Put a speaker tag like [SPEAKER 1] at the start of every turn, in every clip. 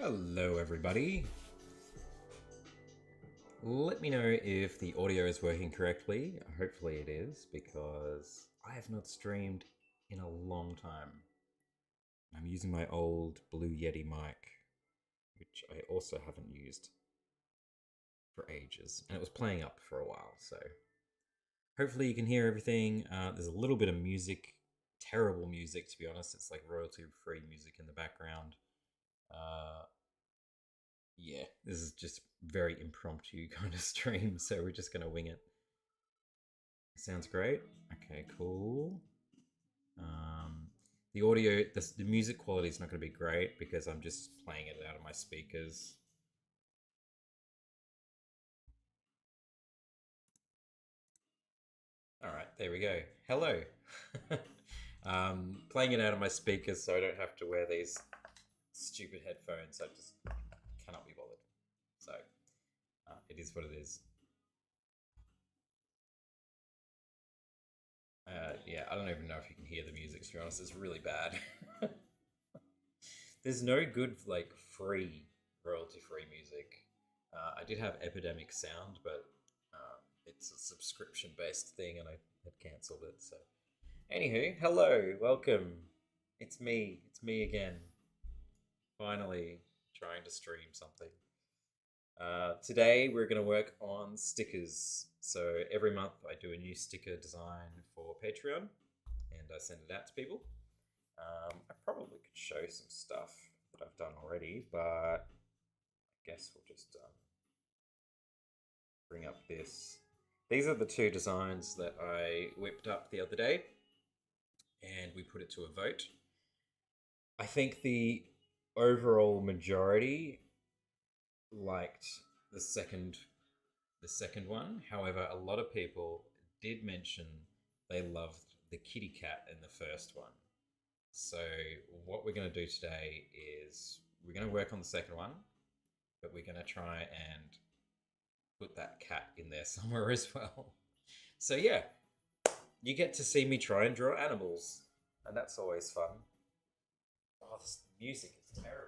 [SPEAKER 1] Hello everybody. Let me know if the audio is working correctly. Hopefully it is, because I have not streamed in a long time. I'm using my old Blue Yeti mic, which I also haven't used for ages, and it was playing up for a while, so hopefully you can hear everything. There's a little bit of music, terrible music to be honest. It's like royalty-free music in the background. Yeah, this is just very impromptu kind of stream, so we're just gonna wing it. Sounds great. Okay, cool. The audio, the music quality is not going to be great because I'm just playing it out of my speakers. All right, there we go. Hello. Playing it out of my speakers so I don't have to wear these stupid headphones. I just cannot be bothered. So it is what it is. Yeah, I don't even know if you can hear the music, to be honest. It's really bad. There's no good, like, free, royalty-free music. I did have Epidemic Sound, but it's a subscription-based thing, and I had cancelled it, so... Anywho, hello, welcome. It's me. It's me again. Finally trying to stream something. Today we're going to work on stickers. So every month I do a new sticker design for Patreon and I send it out to people. I probably could show some stuff that I've done already, but I guess we'll just bring up this. These are the two designs that I whipped up the other day and we put it to a vote. I think the overall majority liked the second one. However, a lot of people did mention they loved the kitty cat in the first one. So what we're going to do today is we're going to work on the second one, but we're going to try and put that cat in there somewhere as well. So yeah, you get to see me try and draw animals, and that's always fun. Oh, this music is terrible.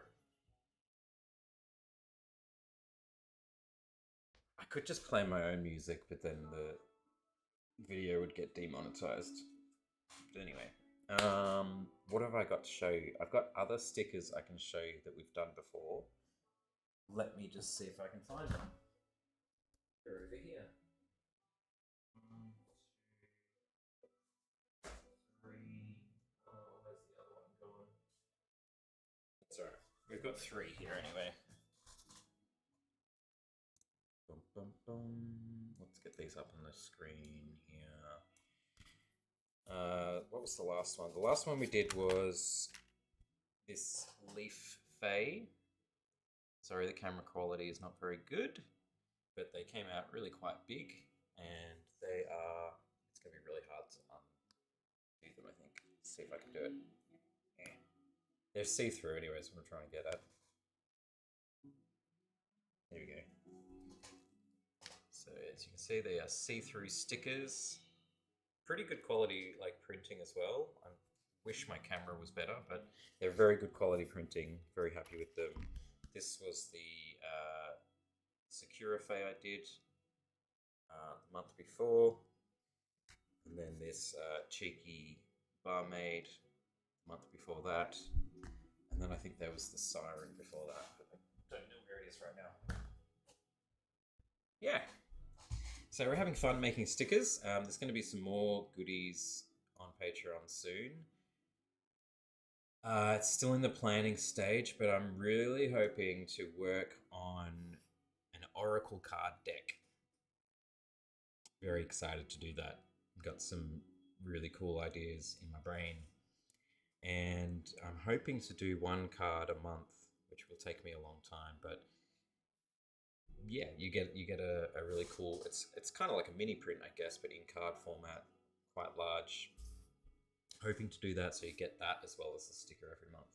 [SPEAKER 1] I could just play my own music, but then the video would get demonetized. But anyway, what have I got to show you? I've got other stickers I can show you that we've done before. Let me just see if I can find them. They're over here. 1, 2, 3. Oh, where's the other one gone? That's alright. We've got 3 here anyway. Boom, boom, boom. Let's get these up on the screen here. What was the last one? The last one we did was this leaf Fae. Sorry, the camera quality is not very good, but they came out really quite big, and they are, it's going to be really hard to undo them, I think. Let's see if I can do it. Yeah. They're see-through anyway, so I'm trying to get at. Here we go. So as you can see, they are see-through stickers. Pretty good quality, like, printing as well. I wish my camera was better, but they're very good quality printing. Very happy with them. This was the Sakura Fae I did the month before, and then this cheeky barmaid the month before that, and then I think there was the siren before that, but I don't know where it is right now. Yeah. So we're having fun making stickers. There's going to be some more goodies on Patreon soon. It's still in the planning stage, but I'm really hoping to work on an Oracle card deck. Very excited to do that. I've got some really cool ideas in my brain. And I'm hoping to do 1 card a month, which will take me a long time, but yeah, you get a really cool, it's kind of like a mini print, I guess, but in card format, quite large. Hoping to do that so you get that as well as the sticker every month.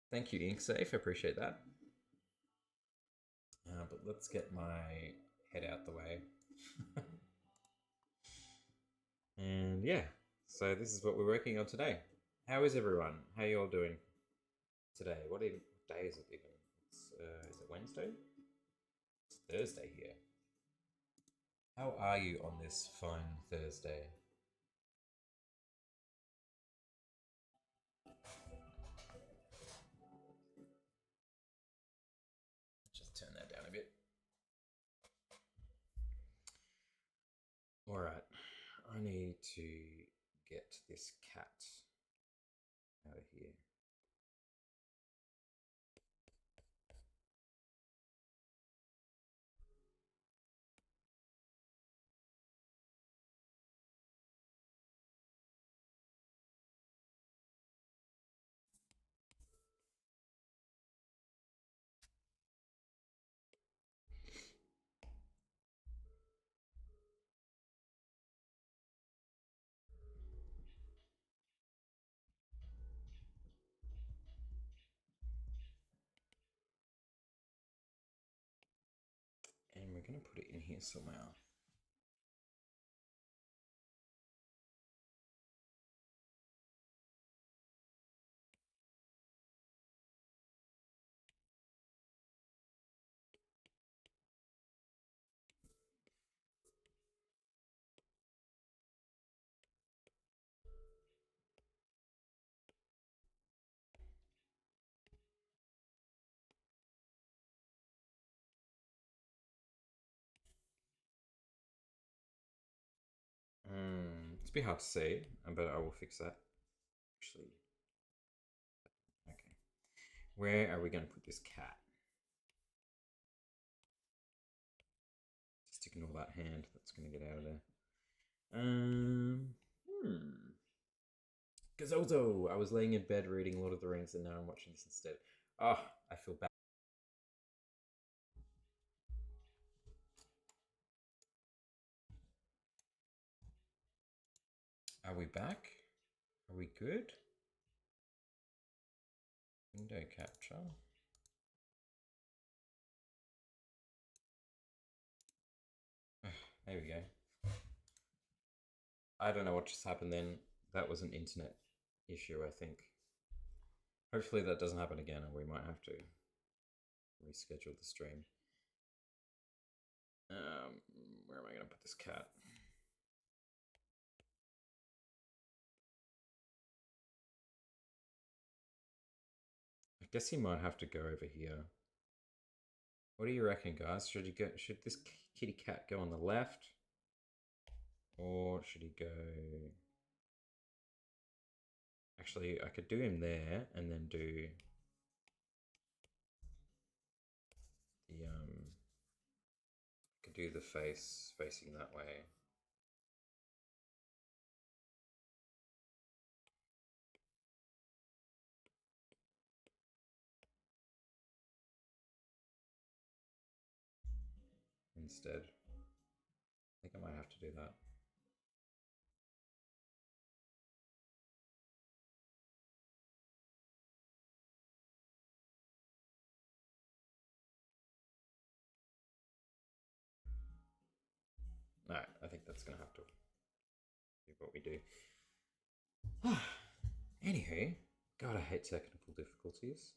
[SPEAKER 1] Thank you, InkSafe, I appreciate that. But let's get my head out the way. And yeah, So this is what we're working on today. How is everyone? How you all doing today? What day is it even? Is it Wednesday? It's Thursday here. How are you on this fine Thursday? Just turn that down a bit. All right, I need to get this cat out of here. And we're going to put it in here somehow. It's a bit hard to see, but I will fix that. Actually, okay. Where are we going to put this cat? Just ignore that hand. That's going to get out of there. Because also, I was laying in bed reading Lord of the Rings, and now I'm watching this instead. Oh, I feel bad. Are we back? Are we good? Window capture. There we go. I don't know what just happened then. That was an internet issue, I think. Hopefully that doesn't happen again, and we might have to reschedule the stream. Where am I going to put this cat? I guess he might have to go over here. What do you reckon, guys? Should this kitty cat go on the left? Or should he go... Actually, I could do him there and then do the I could do the face facing that way. Instead. I think I might have to do that. No, I think that's going to have to be what we do. Anywho, God, I hate technical difficulties.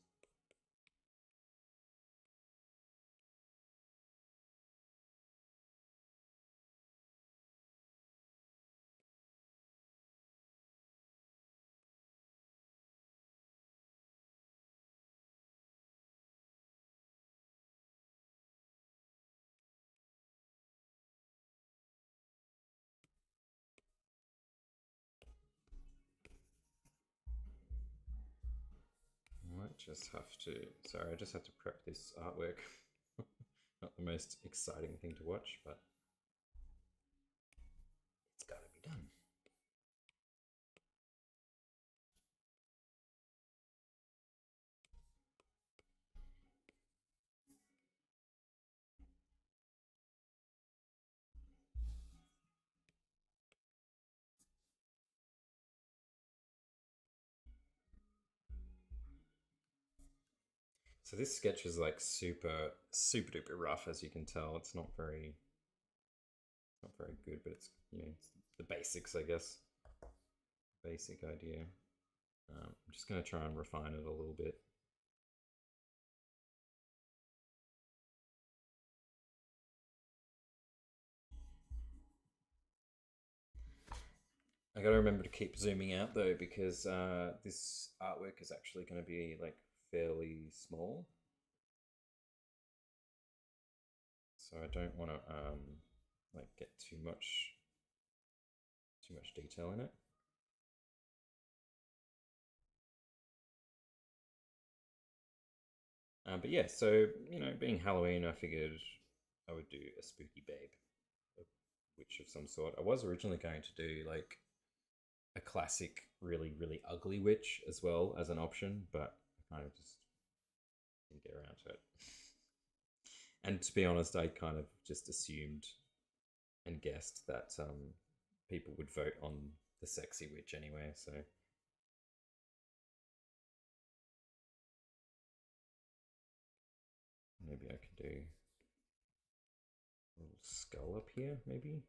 [SPEAKER 1] Might just have to, sorry, I just have to prep this artwork. Not the most exciting thing to watch, but it's gotta be done. So this sketch is like super duper rough, as you can tell. It's not very good, but it's, you know, it's the basics, I guess. basic idea. I'm just going to try and refine it a little bit. I gotta remember to keep zooming out though, because this artwork is actually going to be like fairly small, so I don't want to like get too much detail in it. But yeah, so being Halloween, I figured I would do a spooky babe, a witch of some sort. I was originally going to do like a classic, really, really ugly witch as well as an option, but I kind of just didn't get around to it. And to be honest, I kind of just assumed and guessed that people would vote on the sexy witch anyway, so maybe I can do a little skull up here, maybe.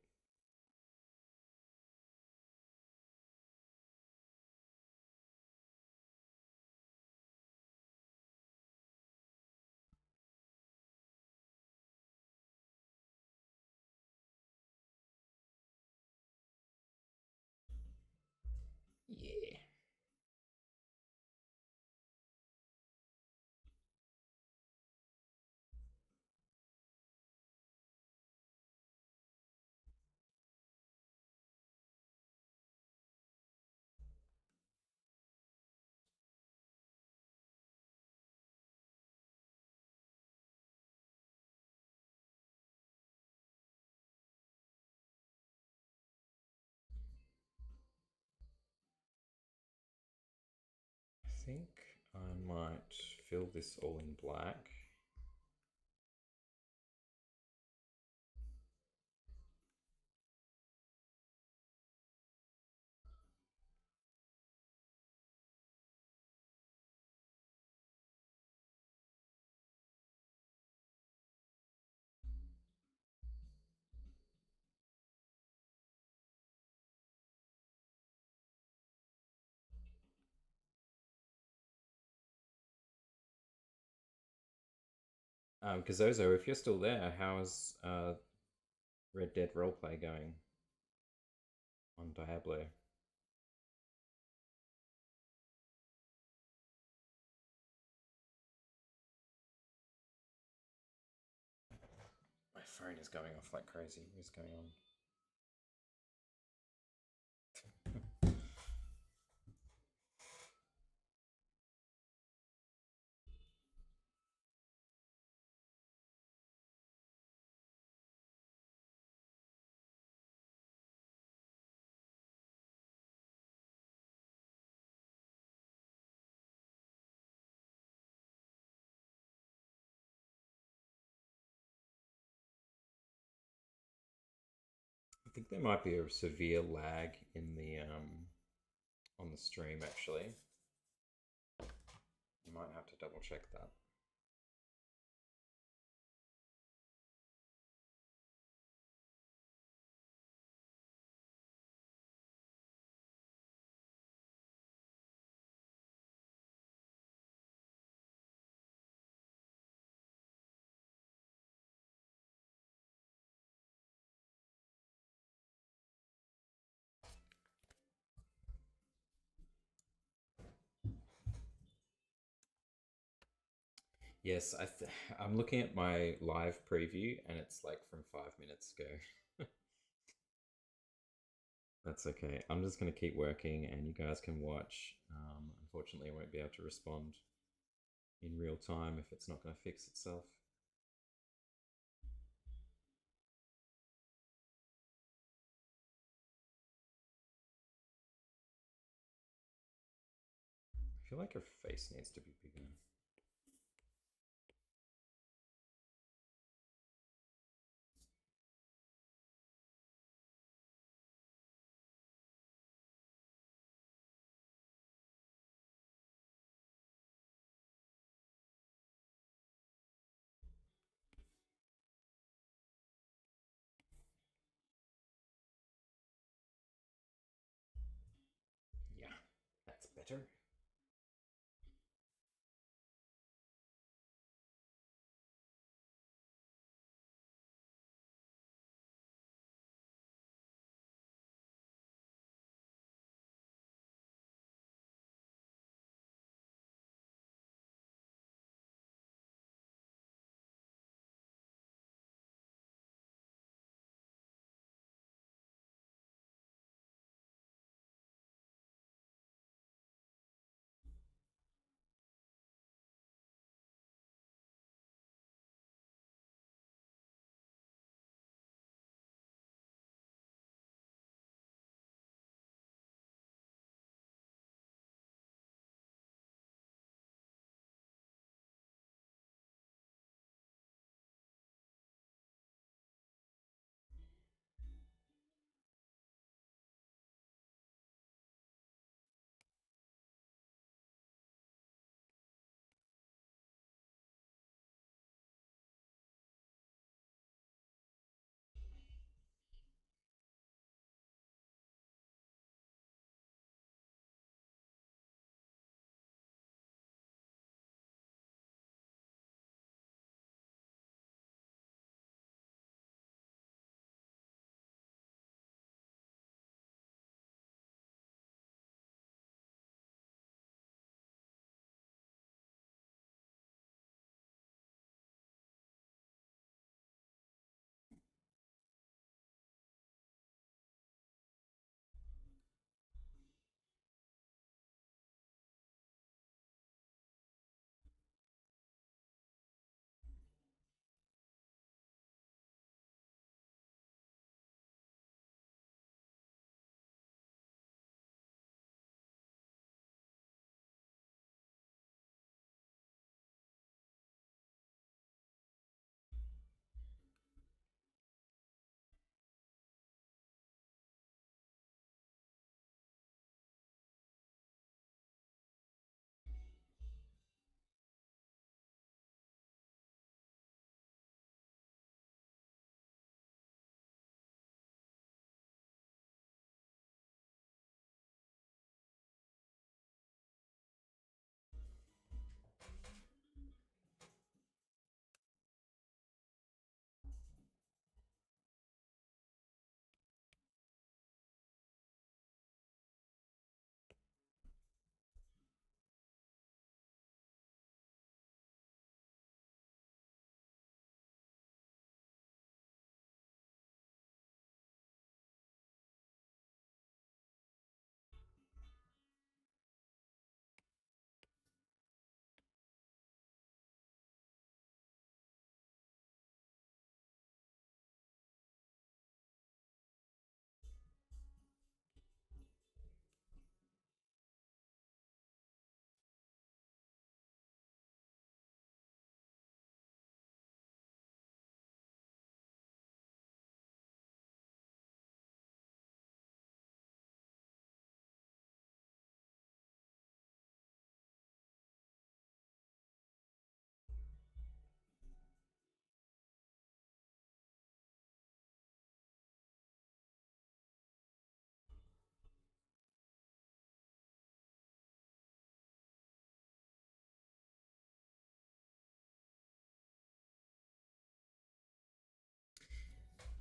[SPEAKER 1] Yeah. I think I might fill this all in black. Kazozo, if you're still there, how's Red Dead roleplay going on Diablo? My phone is going off like crazy. What's going on? I think there might be a severe lag in the on the stream actually. You might have to double check that. Yes, I'm looking at my live preview and it's like from 5 minutes ago. That's okay. I'm just going to keep working and you guys can watch. Unfortunately, I won't be able to respond in real time if it's not going to fix itself. I feel like her face needs to be bigger. better.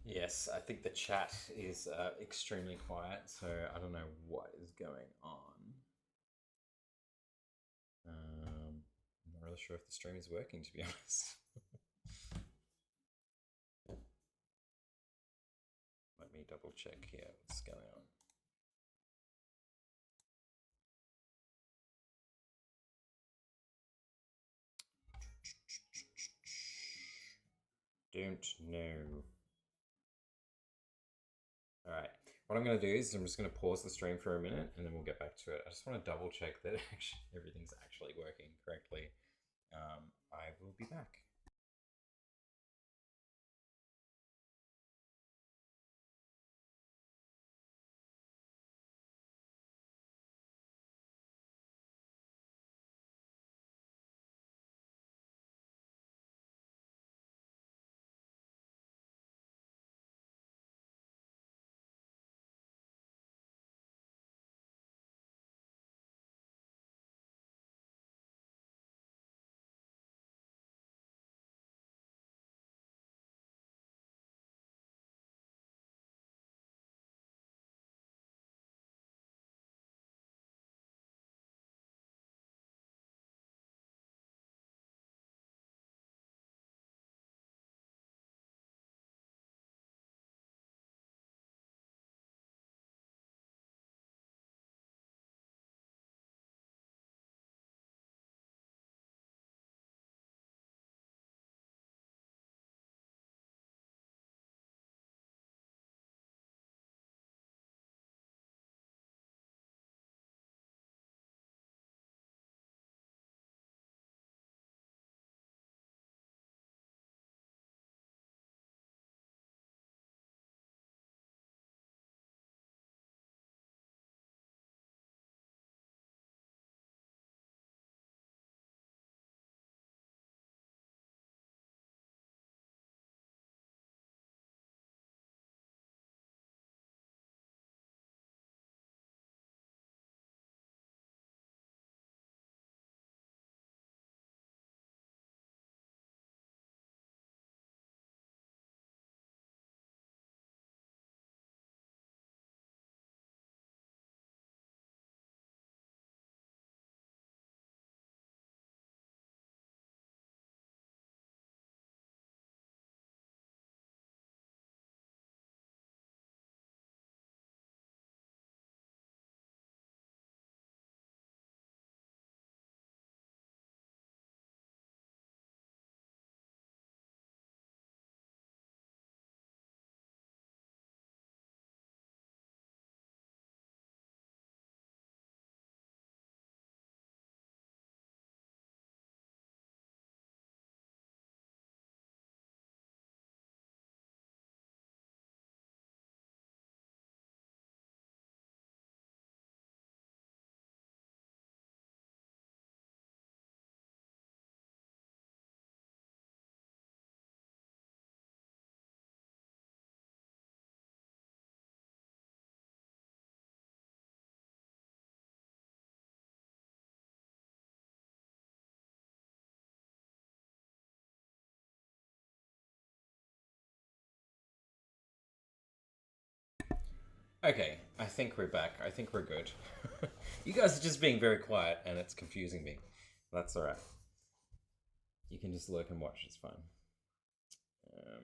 [SPEAKER 1] Yes, I think the chat is extremely quiet, so I don't know what is going on. I'm not really sure if the stream is working, to be honest. Let me double check here what's going on. Don't know. All right. What I'm going to do is I'm just going to pause the stream for a minute and then we'll get back to it. I just want to double check that everything's actually working correctly. I will be back. Okay, I think we're back. I think we're good. You guys are just being very quiet and it's confusing me. That's alright. You can just lurk and watch, it's fine. Um,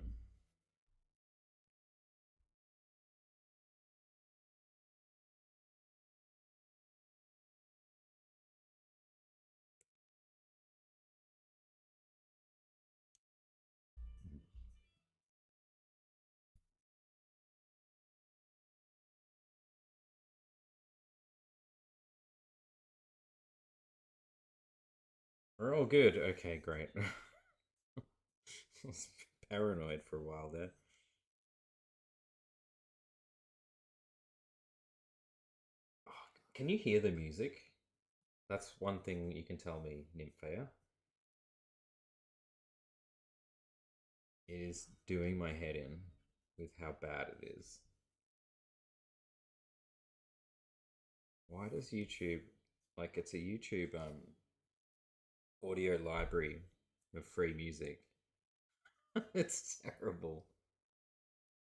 [SPEAKER 1] we're all good. Okay, great. I was paranoid for a while there. Oh, can you hear the music? That's one thing you can tell me, Nymphea. It is doing my head in with how bad it is. Why does YouTube, like, it's a YouTube audio library of free music? It's terrible.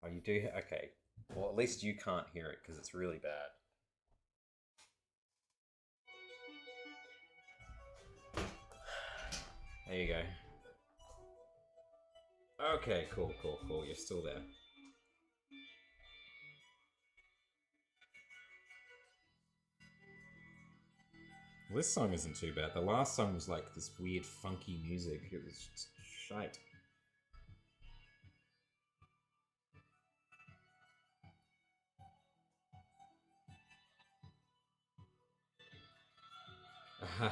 [SPEAKER 1] Oh, you do? Okay. Well, at least you can't hear it because it's really bad. There you go. Okay, cool, cool, cool. You're still there. Well, this song isn't too bad. The last song was like this weird, funky music. It was just shite.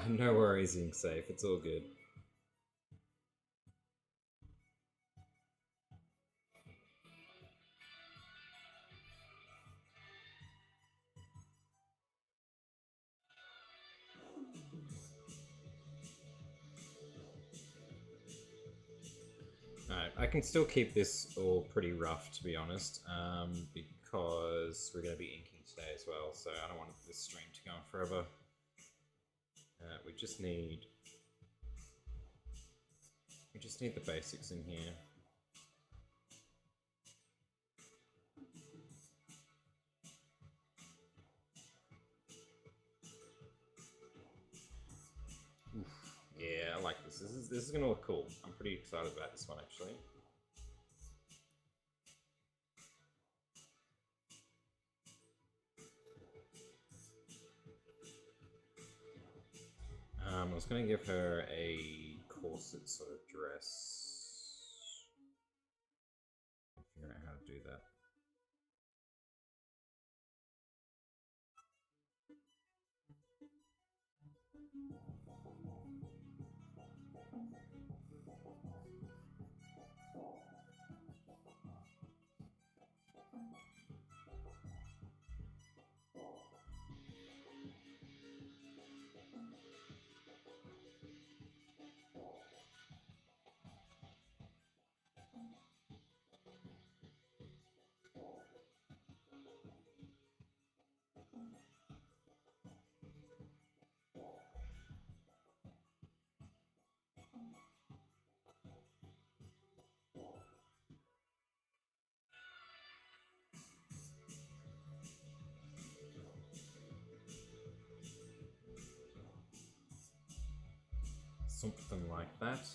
[SPEAKER 1] No worries, being safe. It's all good. Alright, I can still keep this all pretty rough, to be honest, because we're going to be inking today as well, so I don't want this stream to go on forever. We just need the basics in here. Oof. Yeah, I like this. This is gonna look cool. I'm pretty excited about this one actually. I was gonna give her a corset sort of dress. I'm figuring out how to do that. Something like that.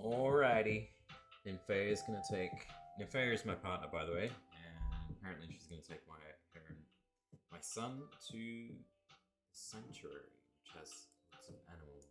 [SPEAKER 1] Alrighty. Nymphea's gonna take. Nymphea is my partner, by the way, and apparently she's gonna take her and my son to the sanctuary, which has lots of animals.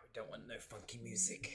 [SPEAKER 1] We don't want no funky music.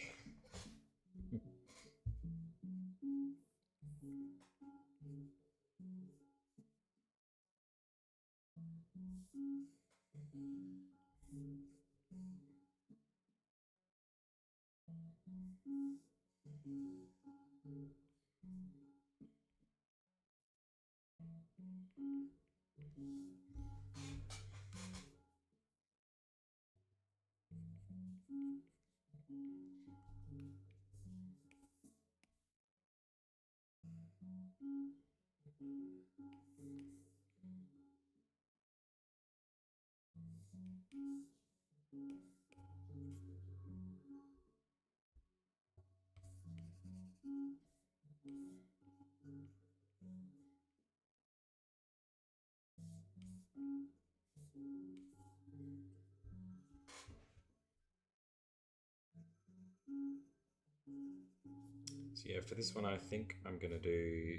[SPEAKER 1] So yeah, for this one I think I'm gonna do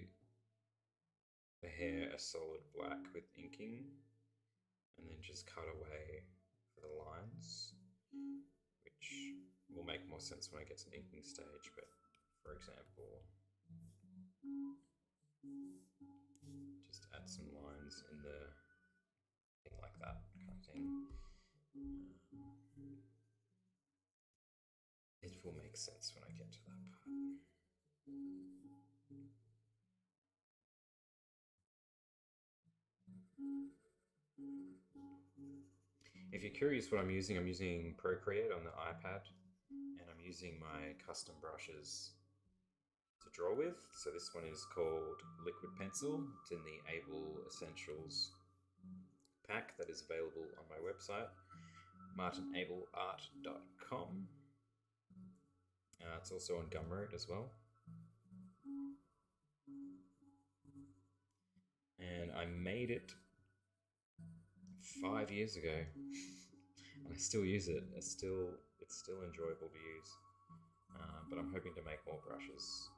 [SPEAKER 1] the hair a solid black with inking and then just cut away for the lines, which will make more sense when I get to the inking stage. But for example, just add some lines in the thing like that kind of thing. It will make sense when I get to that part. If you're curious what I'm using Procreate on the iPad, and I'm using my custom brushes to draw with. So this one is called Liquid Pencil. It's in the Able Essentials pack that is available on my website, martinableart.com. It's also on Gumroad as well. And I made it 5 years ago, and I still use it. It's still enjoyable to use. But I'm hoping to make more brushes.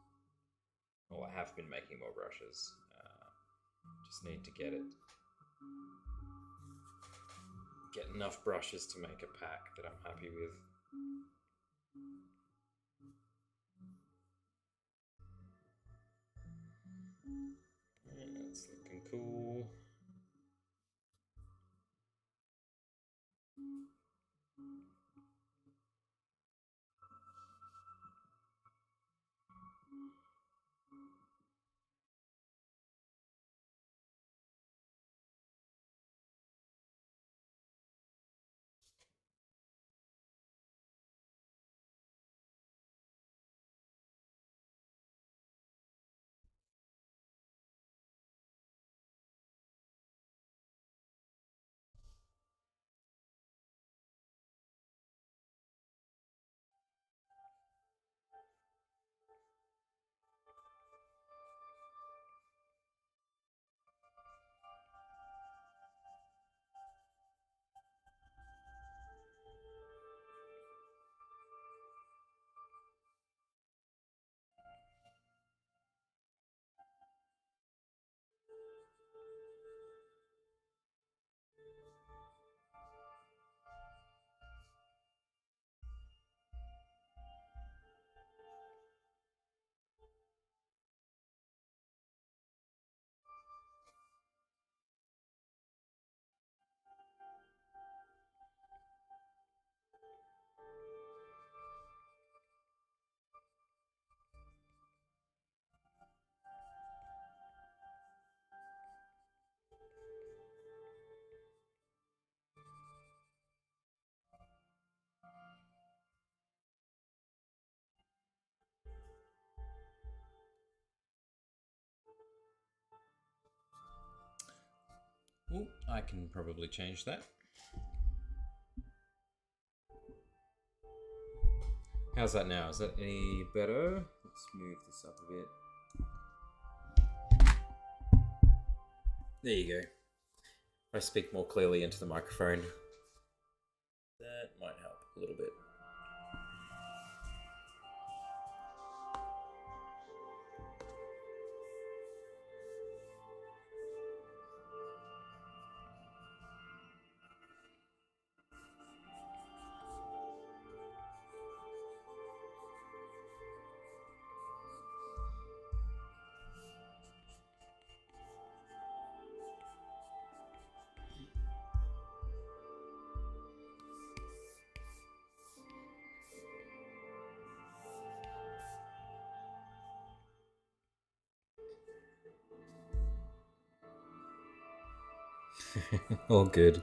[SPEAKER 1] Well, I have been making more brushes. Just need to get enough brushes to make a pack that I'm happy with. Yeah, it's looking cool. Oh, I can probably change that. How's that now? Is that any better? Let's move this up a bit. There you go. I speak more clearly into the microphone. That might help a little bit. All good.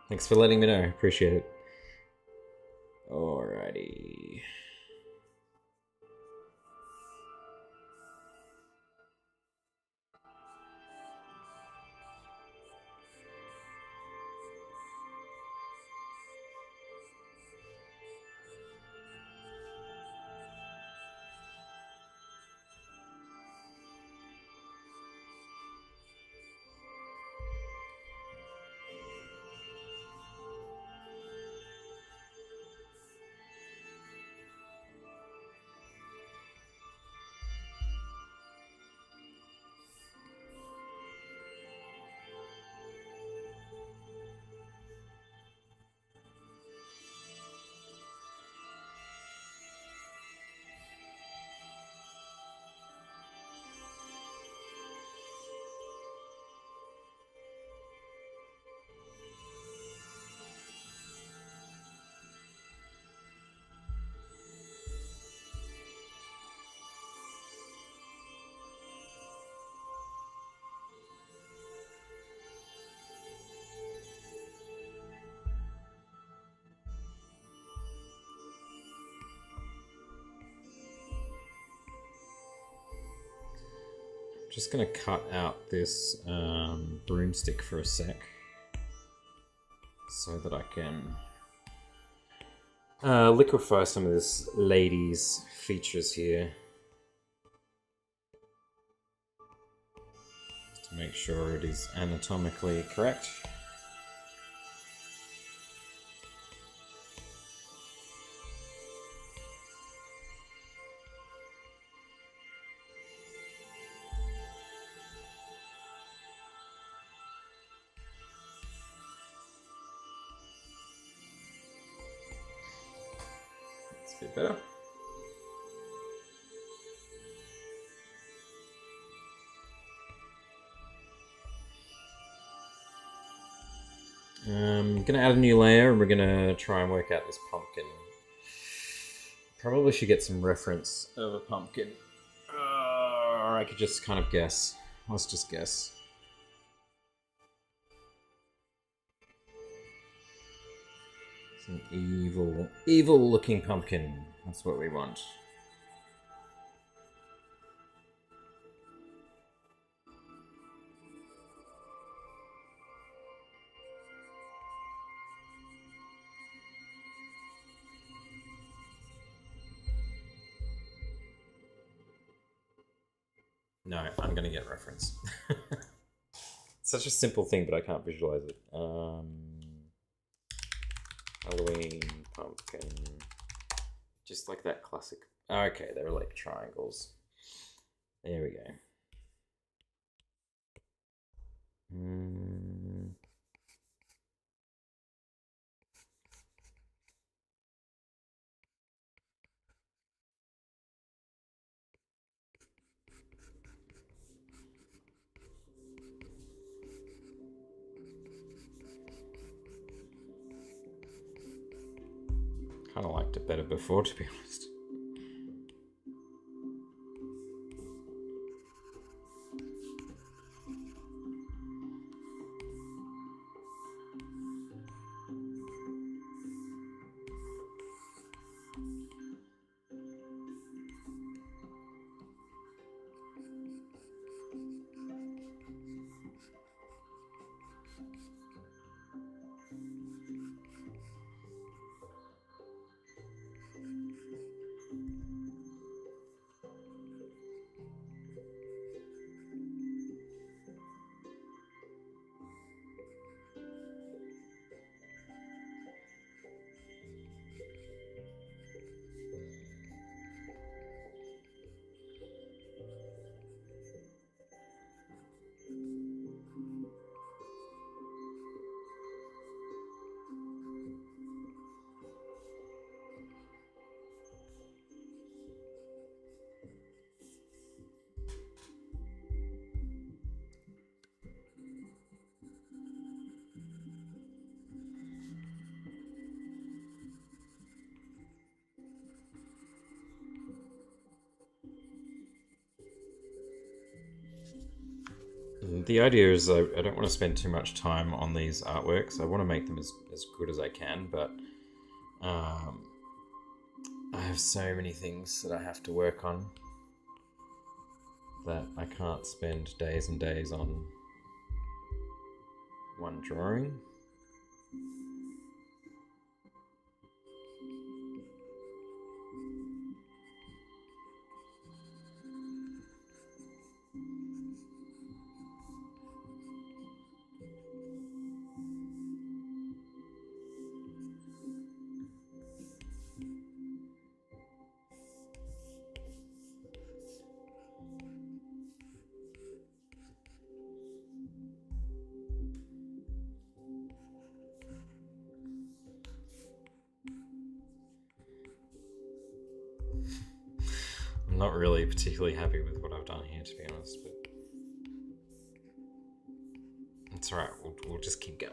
[SPEAKER 1] Thanks for letting me know. Appreciate it. Alrighty. Just gonna cut out this broomstick for a sec so that I can liquefy some of this lady's features here to make sure it is anatomically correct. Better. I'm gonna add a new layer and we're gonna try and work out this pumpkin. Probably should get some reference of a pumpkin. Or I could just kind of guess. Let's just guess. It's an evil looking pumpkin. That's what we want. No, I'm gonna get reference. Such a simple thing, but I can't visualize it. Halloween pumpkin. Just like that classic. Okay, they're like triangles. There we go. Kind of liked it better before, to be honest. The idea is I don't want to spend too much time on these artworks. I want to make them as good as I can, but I have so many things that I have to work on that I can't spend days and days on one drawing. I'm not really particularly happy with what I've done here, to be honest, but it's alright, we'll just keep going.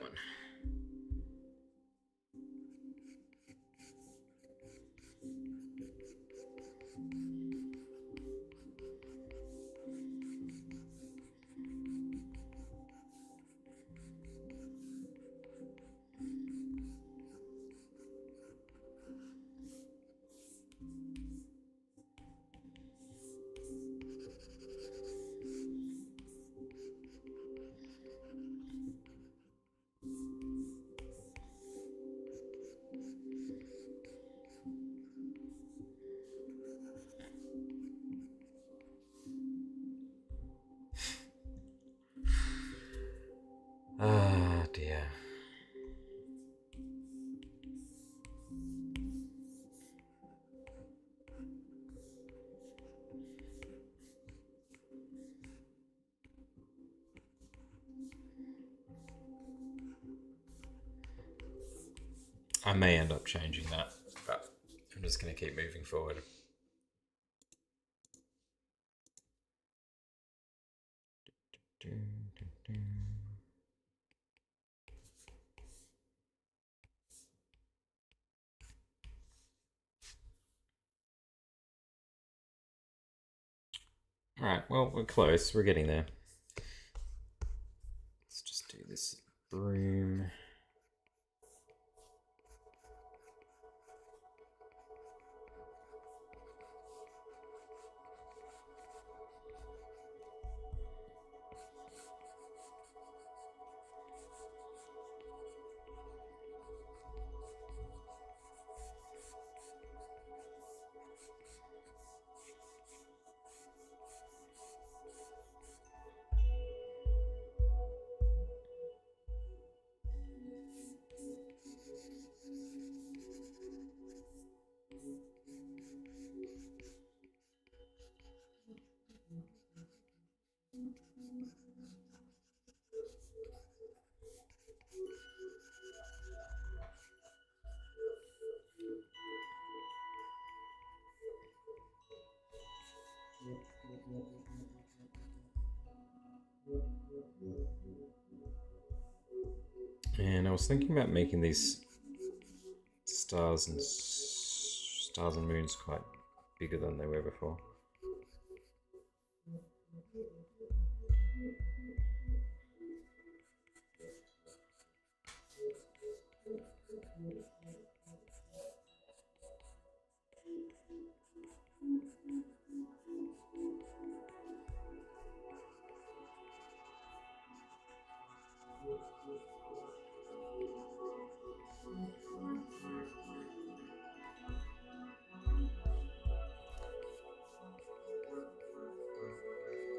[SPEAKER 1] Ah, dear. I may end up changing that, but I'm just going to keep moving forward. Alright, well, we're close. We're getting there. Let's just do this broom. And I was thinking about making these stars and moons quite bigger than they were before.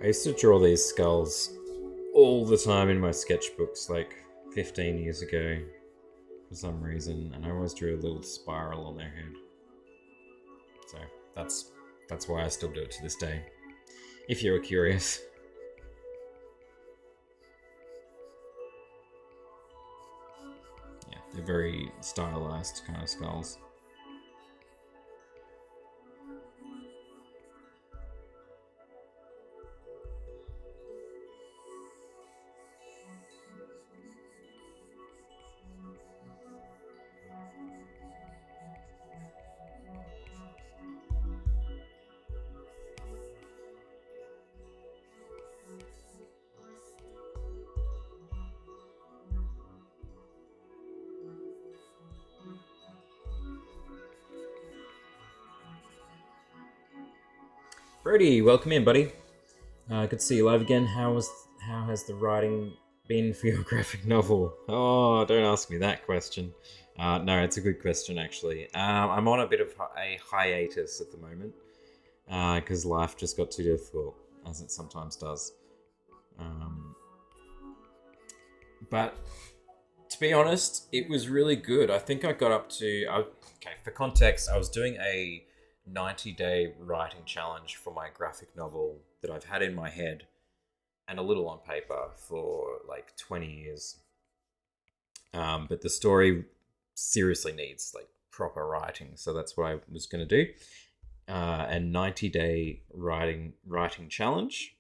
[SPEAKER 1] I used to draw these skulls all the time in my sketchbooks, like 15 years ago, for some reason, and I always drew a little spiral on their head. So that's why I still do it to this day, if you were curious. Yeah, they're very stylized kind of skulls. Brody, welcome in, buddy. Good to see you live again. How has the writing been for your graphic novel? Oh, don't ask me that question. No, it's a good question actually. I'm on a bit of a hiatus at the moment because life just got too difficult, as it sometimes does. Um, but to be honest, it was really good. I think I got up to okay. For context, I was doing a 90-day writing challenge for my graphic novel that I've had in my head and a little on paper for like 20 years. But the story seriously needs like proper writing, so that's what I was going to do. A 90-day writing challenge.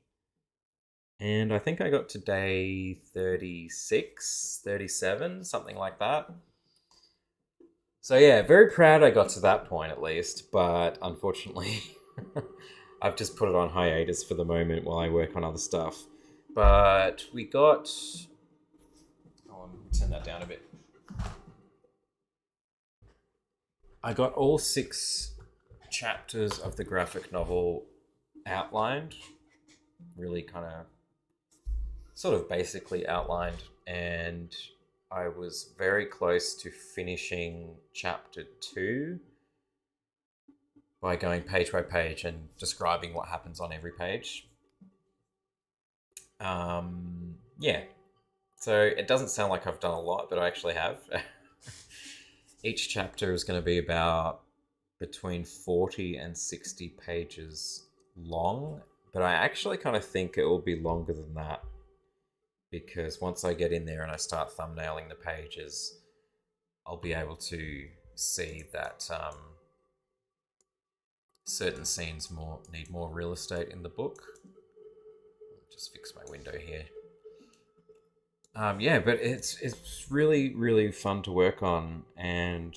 [SPEAKER 1] And I think I got to day 36, 37, something like that. So yeah, very proud I got to that point at least, but unfortunately I've just put it on hiatus for the moment while I work on other stuff. But we got... Oh, let me turn that down a bit. I got all 6 chapters of the graphic novel outlined, really kind of sort of basically outlined, and I was very close to finishing chapter 2 by going page by page and describing what happens on every page. Yeah, so it doesn't sound like I've done a lot, but I actually have. Each chapter is going to be about between 40 and 60 pages long, but I actually kind of think it will be longer than that, because once I get in there and I start thumbnailing the pages, I'll be able to see that certain scenes need more real estate in the book. I'll just fix my window here. Yeah, but it's really, really fun to work on, and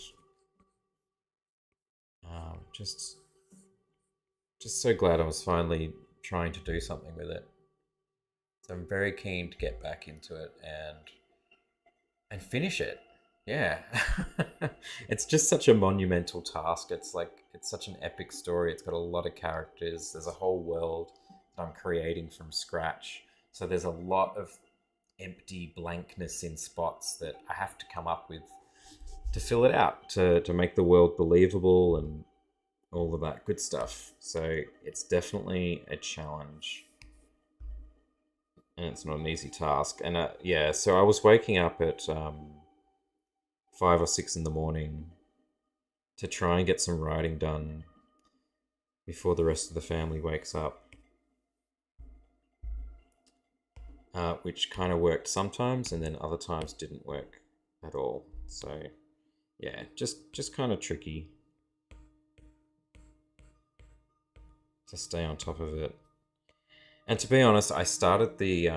[SPEAKER 1] just so glad I was finally trying to do something with it. So I'm very keen to get back into it and finish it. Yeah. It's just such a monumental task. It's such an epic story. It's got a lot of characters. There's a whole world that I'm creating from scratch. So there's a lot of empty blankness in spots that I have to come up with to fill it out, to make the world believable and all of that good stuff. So it's definitely a challenge. And it's not an easy task. And yeah, so I was waking up at 5 or 6 in the morning to try and get some writing done before the rest of the family wakes up. Which kind of worked sometimes, and then other times didn't work at all. So yeah, just kind of tricky to stay on top of it. And to be honest, I started the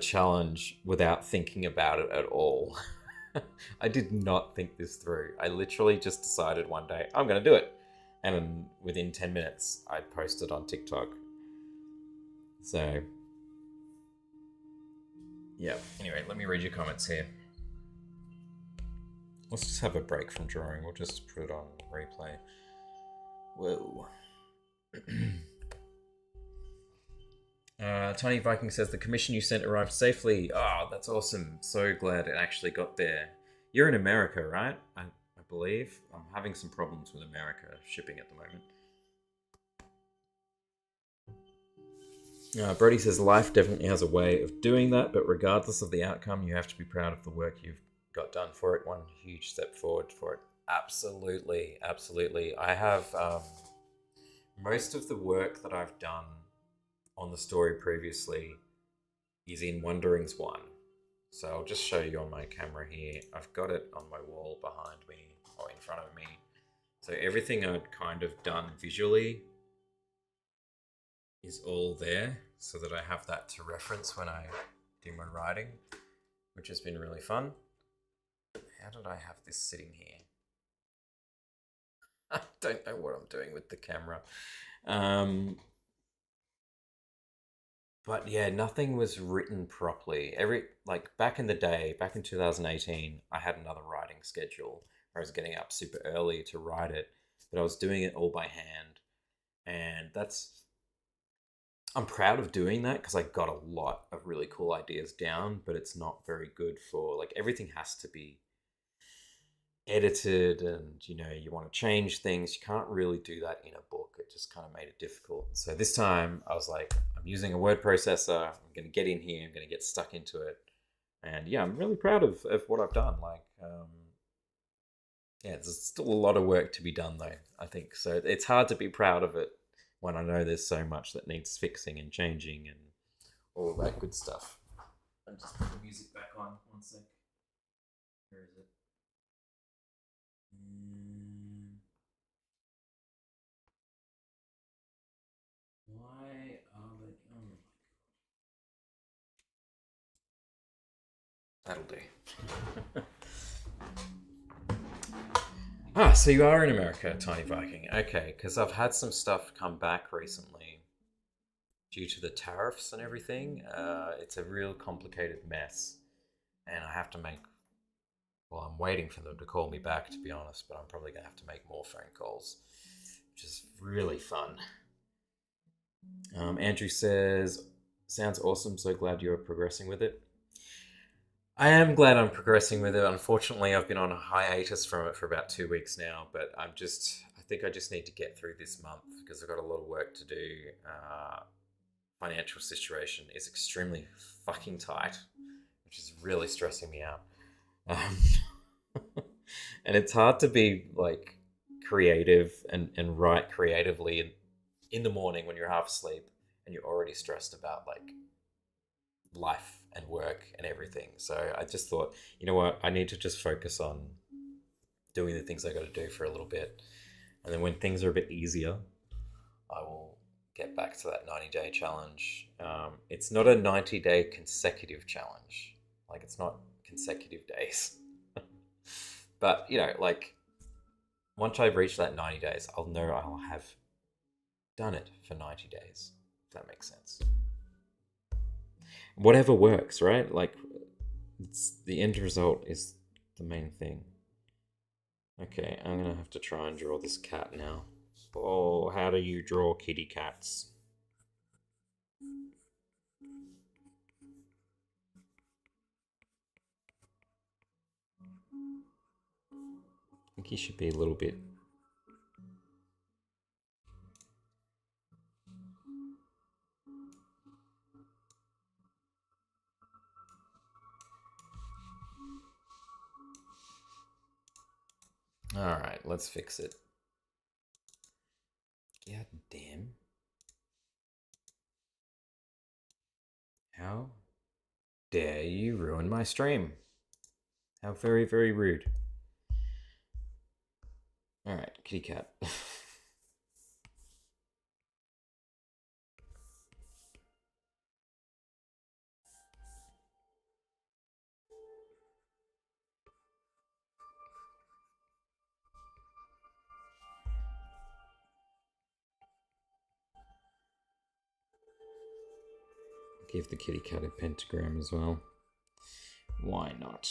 [SPEAKER 1] challenge without thinking about it at all. I did not think this through. I literally just decided one day, I'm going to do it. And within 10 minutes, I posted on TikTok. So, yeah. Anyway, let me read your comments here. Let's just have a break from drawing. We'll just put it on replay. Whoa. Tiny Viking says the commission you sent arrived safely. Oh, that's awesome. So glad it actually got there. You're in America, right? I believe. I'm having some problems with America shipping at the moment. Brody says life definitely has a way of doing that, but regardless of the outcome, you have to be proud of the work you've got done for it. One huge step forward for it. Absolutely, absolutely. I have most of the work that I've done on the story previously is in Wonderings 1. So I'll just show you on my camera here. I've got it on my wall behind me, or in front of me. So everything I'd kind of done visually is all there, so that I have that to reference when I do my writing, which has been really fun. How did I have this sitting here? I don't know what I'm doing with the camera. But yeah, nothing was written properly. Back in the day, back in 2018, I had another writing schedule where I was getting up super early to write it, but I was doing it all by hand. And I'm proud of doing that because I got a lot of really cool ideas down, but it's not very good for, like, everything has to be edited, and you want to change things. You can't really do that in a book. It just kind of made it difficult. So this time I was like, I'm using a word processor. I'm going to get in here. I'm going to get stuck into it. And yeah, I'm really proud of what I've done. Like, yeah, there's still a lot of work to be done though, I think. So it's hard to be proud of it when I know there's so much that needs fixing and changing and all that good stuff. I'll just put the music back on. One sec. Where is it? Why are they? Oh my God. That'll do. So you are in America, Tiny Viking. Okay, because I've had some stuff come back recently due to the tariffs and everything. It's a real complicated mess, and I have to make. Well, I'm waiting for them to call me back, to be honest, but I'm probably going to have to make more phone calls, which is really fun. Andrew says, sounds awesome. So glad you're progressing with it. I am glad I'm progressing with it. Unfortunately, I've been on a hiatus from it for about 2 weeks now, but I think I just need to get through this month because I've got a lot of work to do. Financial situation is extremely fucking tight, which is really stressing me out. And it's hard to be like creative and write creatively in the morning when you're half asleep and you're already stressed about like life and work and everything. So I just thought, you know what, I need to just focus on doing the things I got to do for a little bit, and then when things are a bit easier, I will get back to that 90-day challenge. It's not a 90-day consecutive challenge, like it's not consecutive days, but like once I've reached that 90 days, I'll know I'll have done it for 90 days. If that makes sense. Whatever works, right? Like, the end result is the main thing. Okay, I'm gonna have to try and draw this cat now. Oh, how do you draw kitty cats? I think he should be a little bit. Alright, let's fix it. God damn. How dare you ruin my stream? How very, very rude. Alright, kitty cat. Give the kitty cat a pentagram as well. Why not?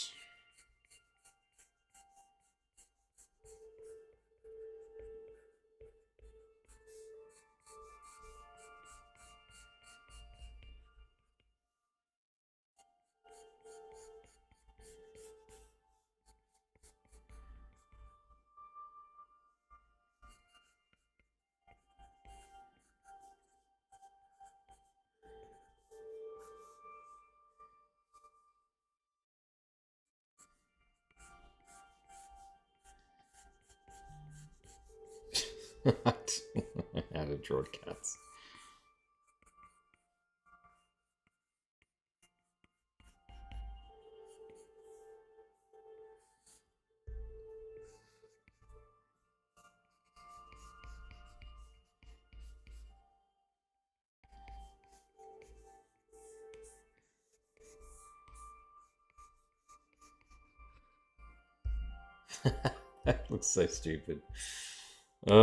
[SPEAKER 1] How to draw cats. That looks so stupid. Okay.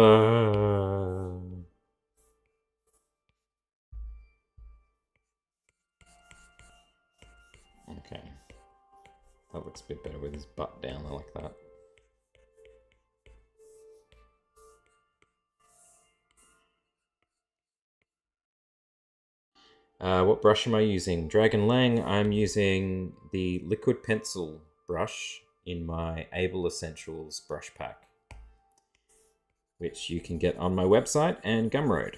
[SPEAKER 1] That looks a bit better with his butt down. I like that. What brush am I using? Dragon Lang. I'm using the liquid pencil brush in my Able Essentials brush pack, which you can get on my website and Gumroad.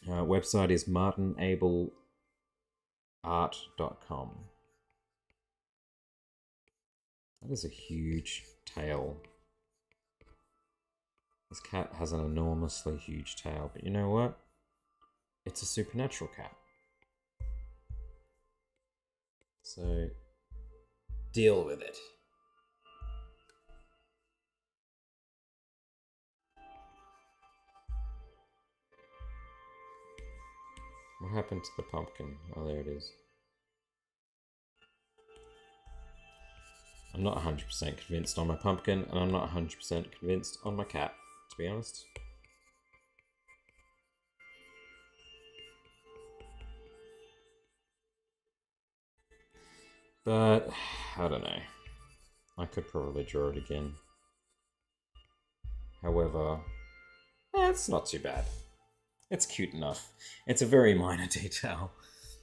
[SPEAKER 1] Website is martinableart.com. That is a huge tail. This cat has an enormously huge tail, but you know what? It's a supernatural cat. So, deal with it. What happened to the pumpkin? Oh, there it is. I'm not 100% convinced on my pumpkin, and I'm not 100% convinced on my cat, to be honest. But, I don't know. I could probably draw it again. However, it's not too bad. It's cute enough. It's a very minor detail.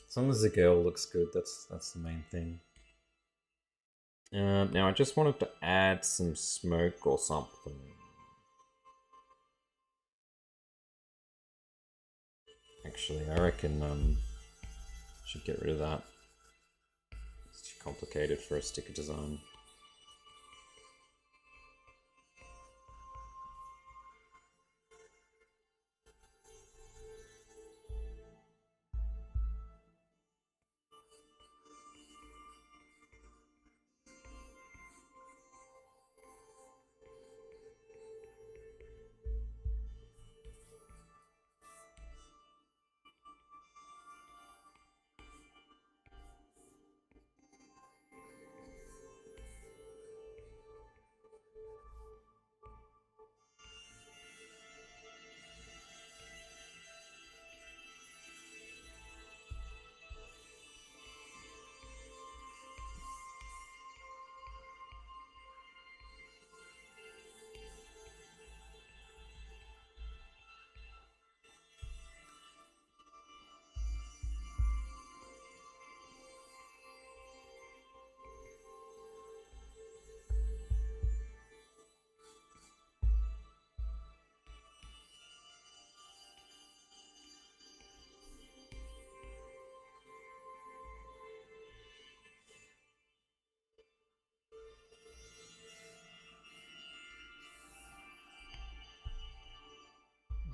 [SPEAKER 1] As long as the girl looks good, that's the main thing. Now I just wanted to add some smoke or something. Actually, I reckon should get rid of that. It's too complicated for a sticker design.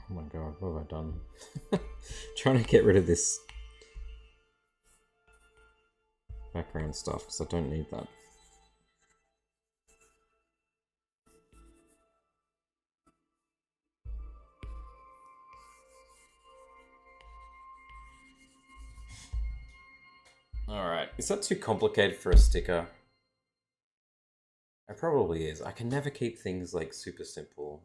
[SPEAKER 1] Oh my god, what have I done? Trying to get rid of this background stuff because I don't need that. Alright, is that too complicated for a sticker? It probably is. I can never keep things like super simple.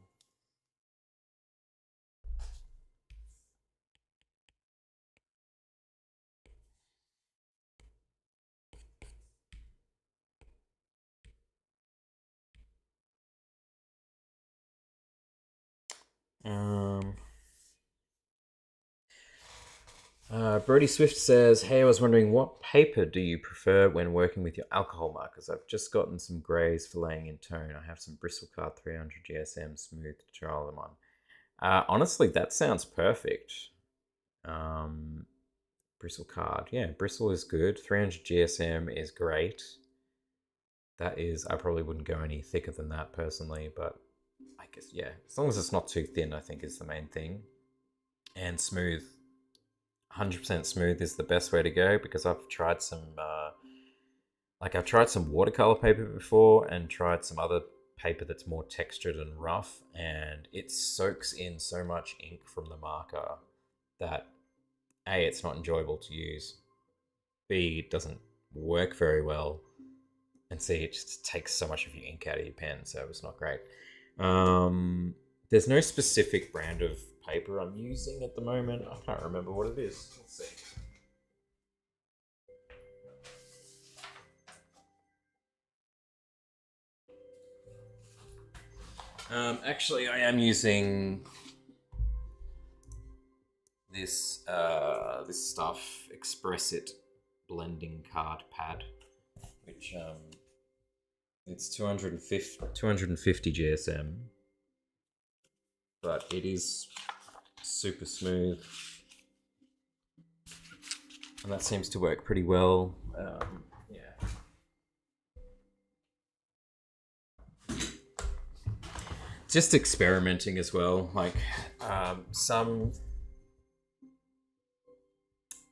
[SPEAKER 1] Brody Swift says, "Hey, I was wondering what paper do you prefer when working with your alcohol markers? I've just gotten some greys for laying in tone. I have some Bristlecard 300 GSM smooth to trial them on." Honestly, that sounds perfect. Bristlecard, yeah, Bristle is good. 300 GSM is great. That is, I probably wouldn't go any thicker than that personally, but I guess, yeah, as long as it's not too thin, I think is the main thing. And smooth. 100% smooth is the best way to go because I've tried some I've tried some watercolor paper before and tried some other paper that's more textured and rough, and it soaks in so much ink from the marker that A, it's not enjoyable to use, B, it doesn't work very well, and C, it just takes so much of your ink out of your pen, so it's not great. There's no specific brand of paper I'm using at the moment. I can't remember what it is. Let's see. Actually, I am using this stuff, Express It blending card pad, which it's 250 GSM, but it is super smooth, and that seems to work pretty well. Yeah. Just experimenting as well, like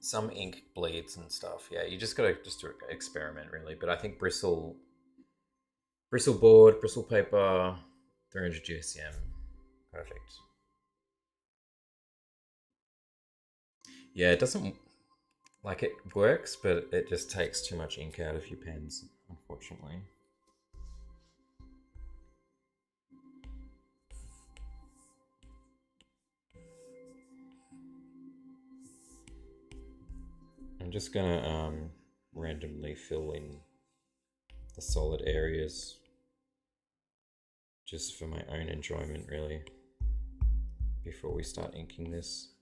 [SPEAKER 1] some ink bleeds and stuff. Yeah, you just gotta experiment really. But I think bristle board, bristle paper, 300 GSM, perfect. Yeah, it doesn't, like, it works, but it just takes too much ink out of your pens, unfortunately. I'm just gonna randomly fill in the solid areas just for my own enjoyment, really, before we start inking this.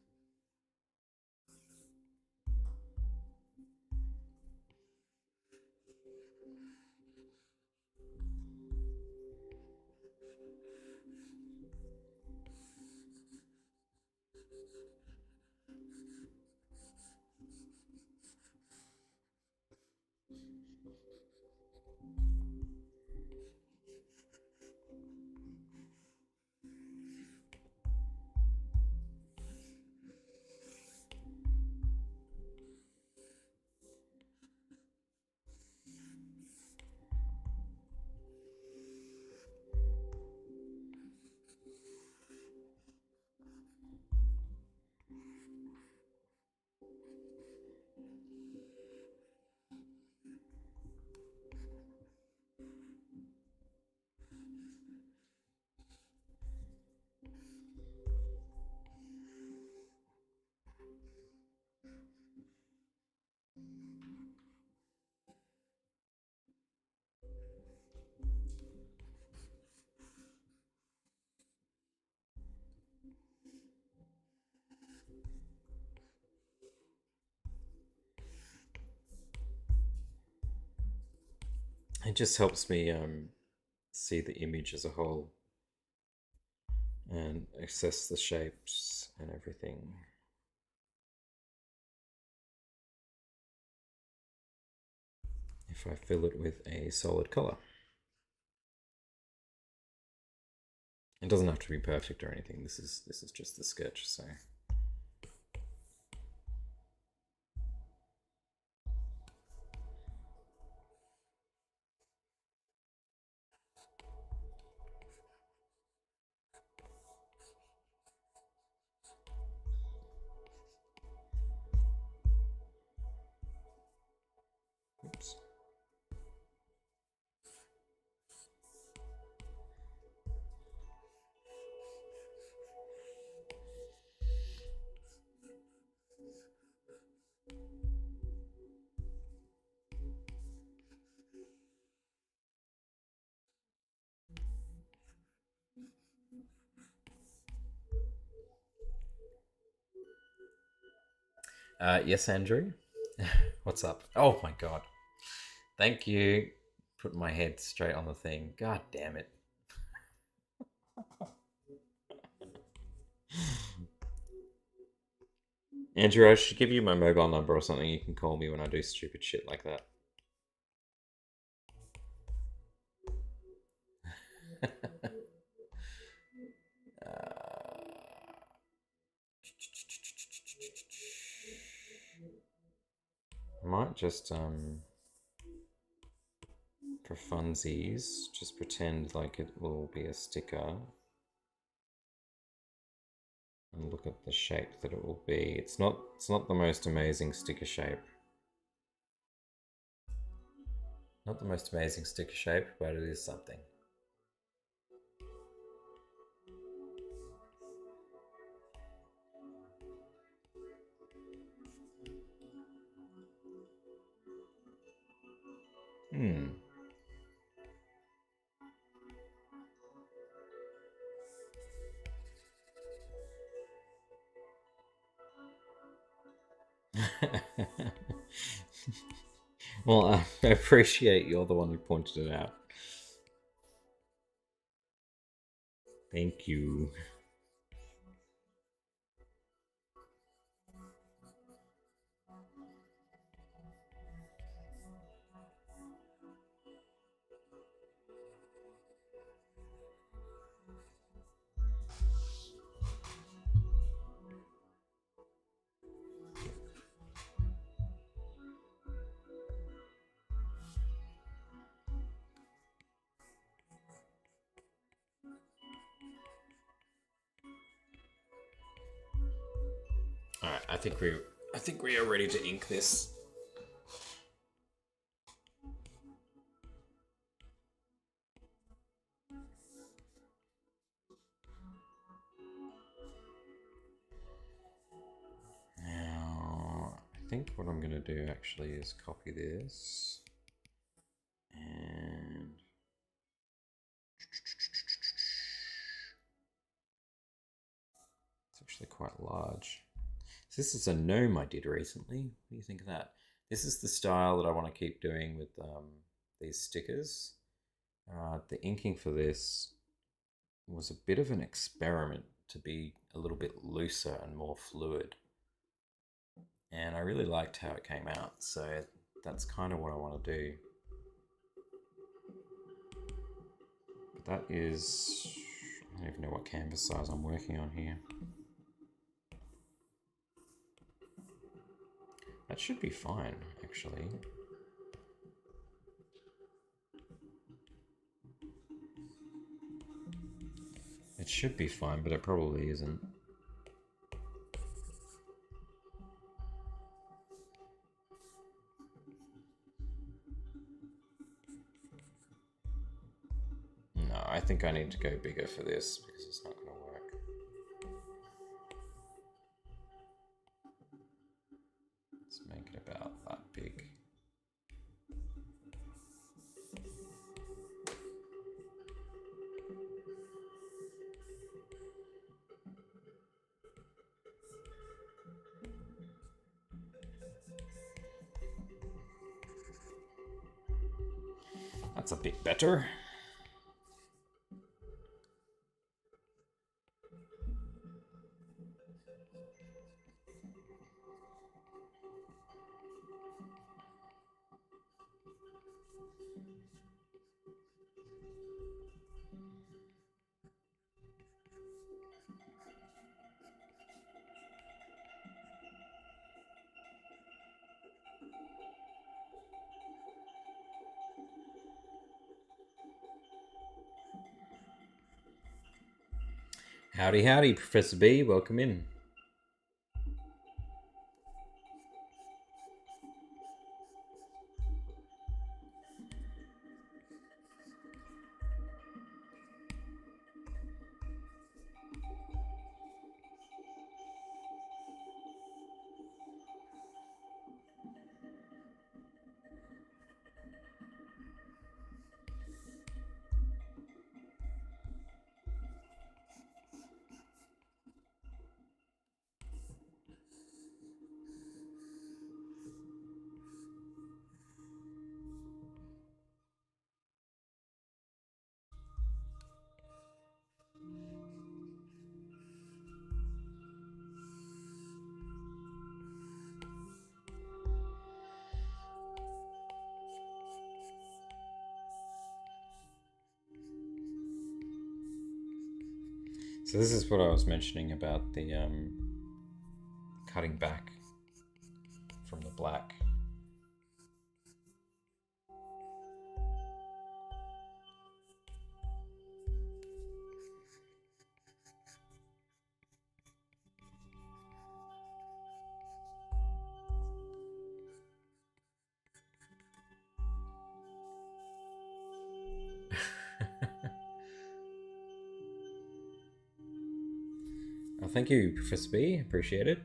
[SPEAKER 1] It just helps me see the image as a whole and assess the shapes and everything. If I fill it with a solid color. It doesn't have to be perfect or anything. This is just the sketch, so. Oops. Yes, Andrew. What's up? Oh my god. Thank you. Putting my head straight on the thing. God damn it. Andrew, I should give you my mobile number or something. You can call me when I do stupid shit like that. I might just, for funsies, just pretend like it will be a sticker. And look at the shape that it will be. It's not the most amazing sticker shape. Not the most amazing sticker shape, but it is something. Well, I appreciate you're the one who pointed it out. Thank you. All right, I think we are ready to ink this. Now, I think what I'm going to do actually is copy this and it's actually quite large. So this is a gnome I did recently. What do you think of that? This is the style that I want to keep doing with these stickers. The inking for this was a bit of an experiment to be a little bit looser and more fluid. And I really liked how it came out, so that's kind of what I want to do. But that is, I don't even know what canvas size I'm working on here. That should be fine, actually. It should be fine, but it probably isn't. No, I think I need to go bigger for this because it's not going to work. Let's make it about that big. That's a bit better. Howdy, howdy, Professor B. Welcome in. So this is what I was mentioning about the cutting back from the black. Oh, thank you, Professor B. Appreciate it.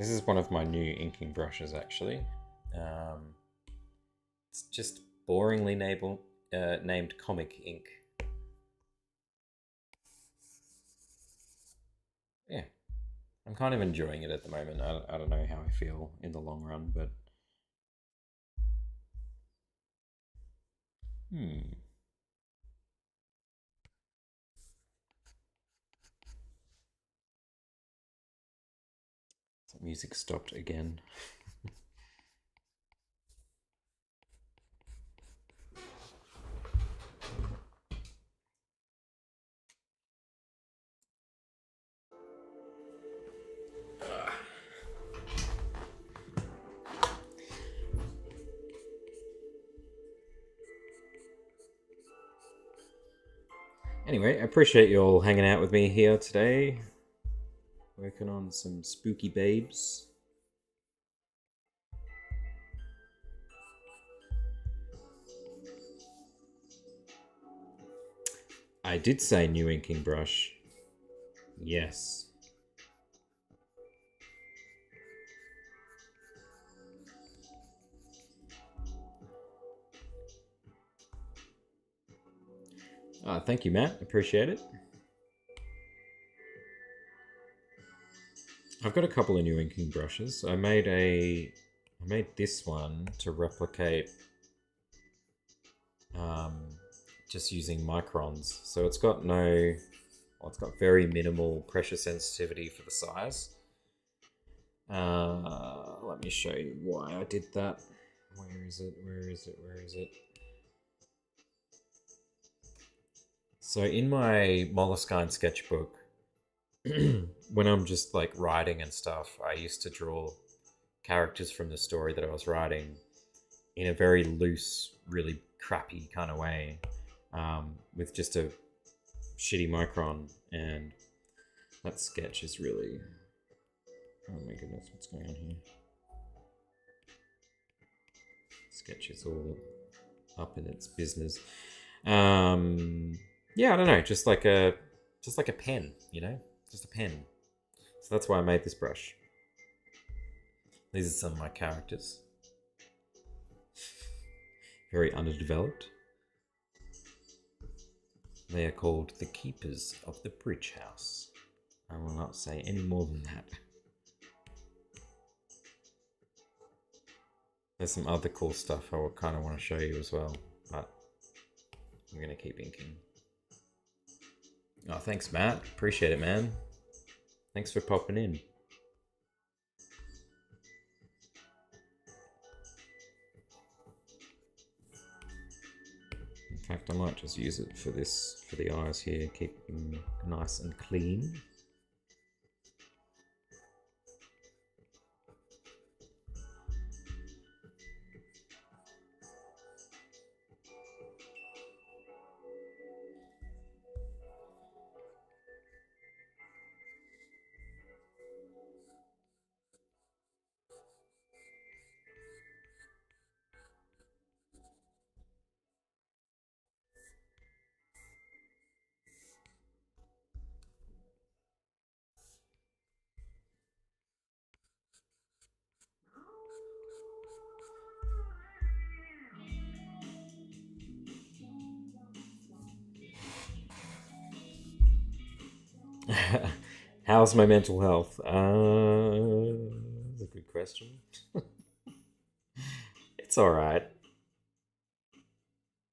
[SPEAKER 1] This is one of my new inking brushes, actually. It's just boringly named Comic Ink. Yeah, I'm kind of enjoying it at the moment. I don't know how I feel in the long run, but... So music stopped again. Anyway, I appreciate you all hanging out with me here today. Working on some spooky babes. I did say new inking brush. Yes. Thank you, Matt. Appreciate it. I've got a couple of new inking brushes. I made this one to replicate just using microns. So it's got it's got very minimal pressure sensitivity for the size. Let me show you why I did that. Where is it? So in my Moleskine sketchbook, when I'm just like writing and stuff, I used to draw characters from the story that I was writing in a very loose, really crappy kind of way, with just a shitty micron, and that sketch is really... Oh my goodness, what's going on here? Sketch is all up in its business. Yeah, I don't know, just like a pen, you know, just a pen. So that's why I made this brush. These are some of my characters. Very underdeveloped. They are called the Keepers of the Bridge House. I will not say any more than that. There's some other cool stuff I kind of want to show you as well, but I'm going to keep inking. Oh, thanks, Matt. Appreciate it, man. Thanks for popping in. In fact, I might just use it for the eyes here, keep them nice and clean. How's my mental health? That's a good question. It's alright.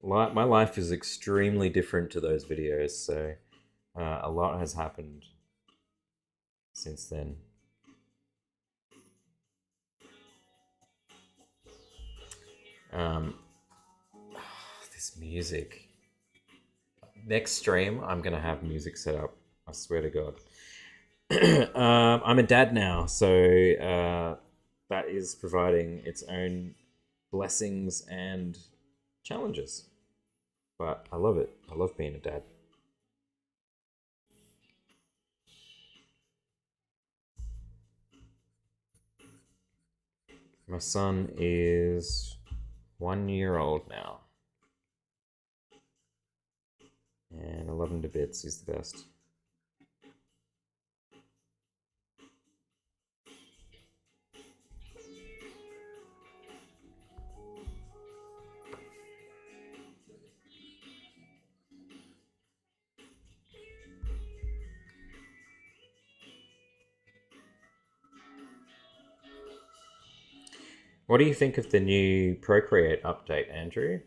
[SPEAKER 1] My life is extremely different to those videos, so a lot has happened since then. This music. Next stream, I'm gonna have music set up. I swear to God. I'm a dad now, so that is providing its own blessings and challenges. But I love it. I love being a dad. My son is 1 year old now. And I love him to bits. He's the best. What do you think of the new Procreate update, Andrew?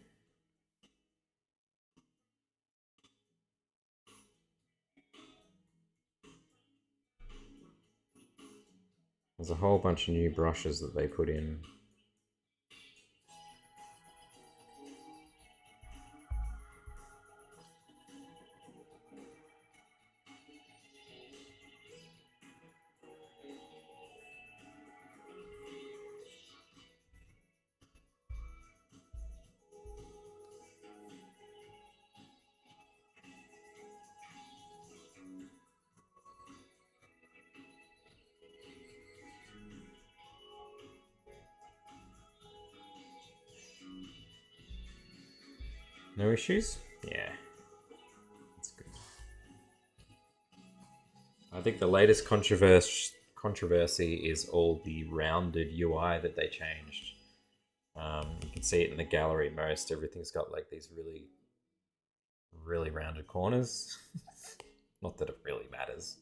[SPEAKER 1] There's a whole bunch of new brushes that they put in. No issues? Yeah, that's good. I think the latest controversy is all the rounded UI that they changed. You can see it in the gallery most. Everything's got like these really, really rounded corners. Not that it really matters.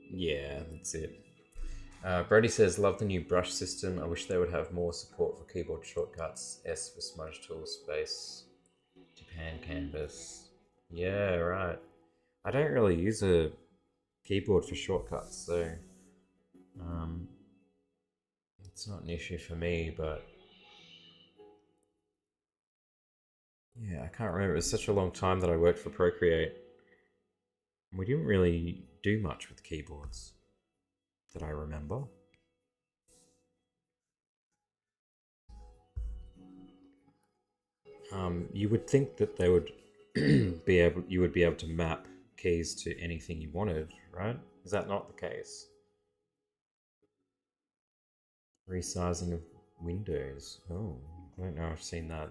[SPEAKER 1] Yeah, that's it. Brody says, love the new brush system. I wish they would have more support for keyboard shortcuts. S for smudge tool, space to pan canvas. Yeah, right. I don't really use a keyboard for shortcuts, so um, it's not an issue for me, but yeah, I can't remember. It was such a long time that I worked for Procreate. We didn't really do much with keyboards that I remember. You would think that they would you would be able to map keys to anything you wanted, right? Is that not the case? Resizing of windows. Oh, I don't know. I've seen that.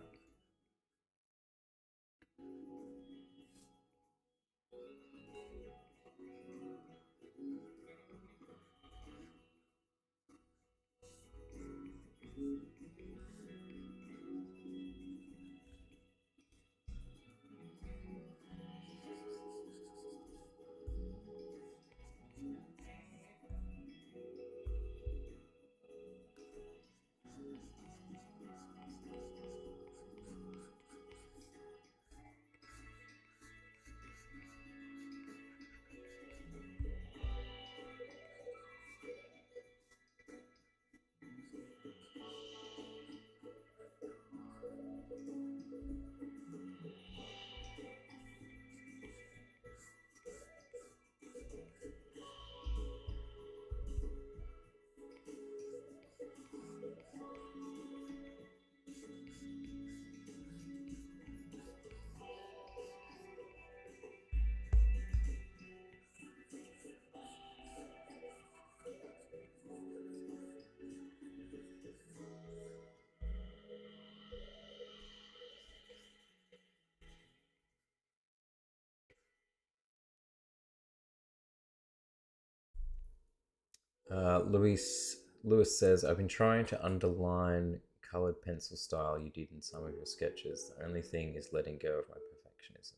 [SPEAKER 1] Lewis says, I've been trying to underline colored pencil style you did in some of your sketches. The only thing is letting go of my perfectionism.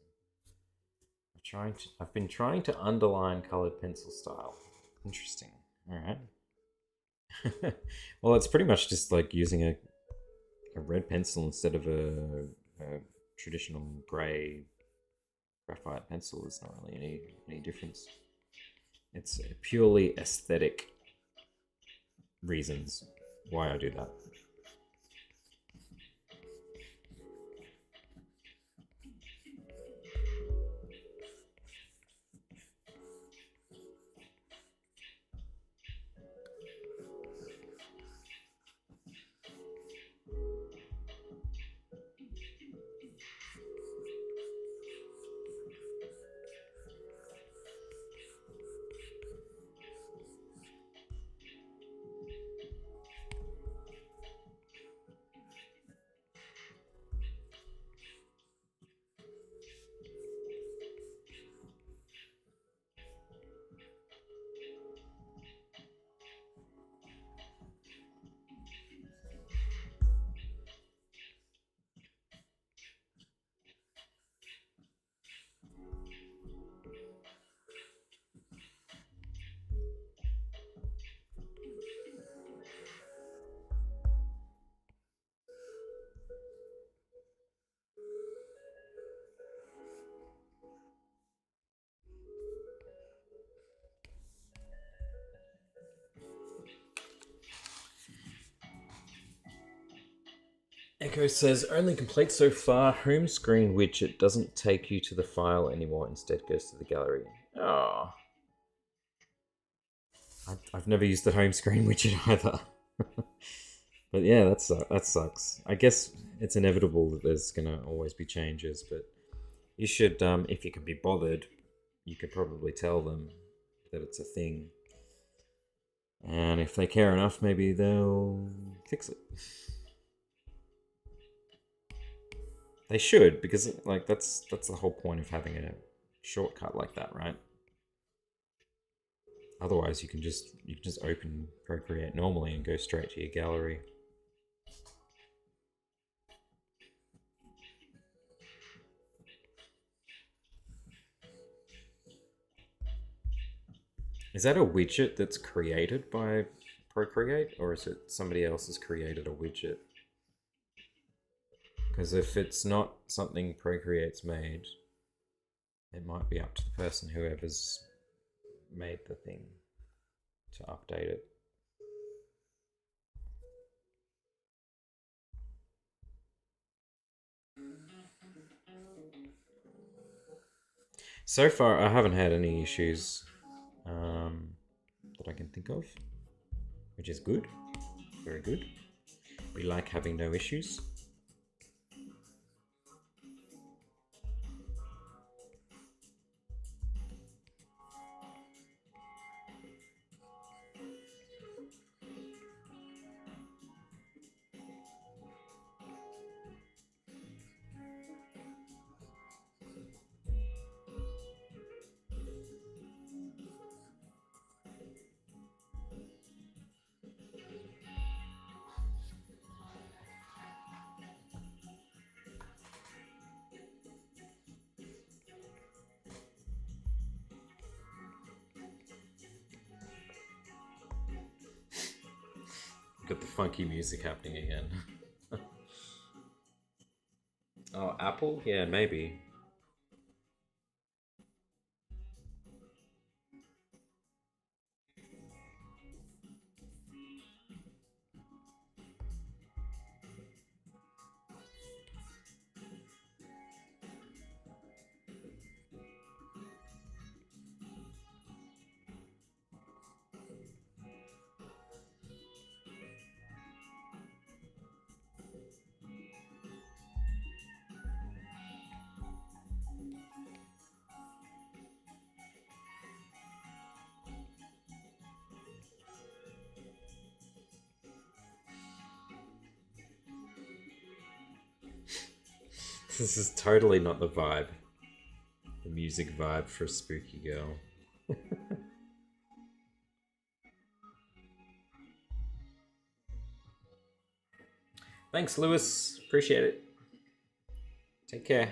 [SPEAKER 1] I've been trying to underline colored pencil style. Interesting. All right. Well, it's pretty much just like using a red pencil instead of a traditional grey graphite pencil. There's not really any difference. It's purely aesthetic reasons why I do that. Echo says, only complete so far. Home screen widget doesn't take you to the file anymore. Instead goes to the gallery. Oh. I've never used the home screen widget either. But yeah, that sucks. I guess it's inevitable that there's gonna always be changes, but you should, if you can be bothered, you could probably tell them that it's a thing. And if they care enough, maybe they'll fix it. They should, because like that's the whole point of having a shortcut like that, right? Otherwise, you can just open Procreate normally and go straight to your gallery. Is that a widget that's created by Procreate, or is it somebody else has created a widget? Because if it's not something Procreate's made, it might be up to the person whoever's made the thing to update it. So far, I haven't had any issues that I can think of, which is good. Very good. We like having no issues. Got the funky music happening again. Oh, Apple? Yeah, maybe. This is totally not the vibe. The music vibe for a spooky girl. Thanks, Lewis. Appreciate it. Take care.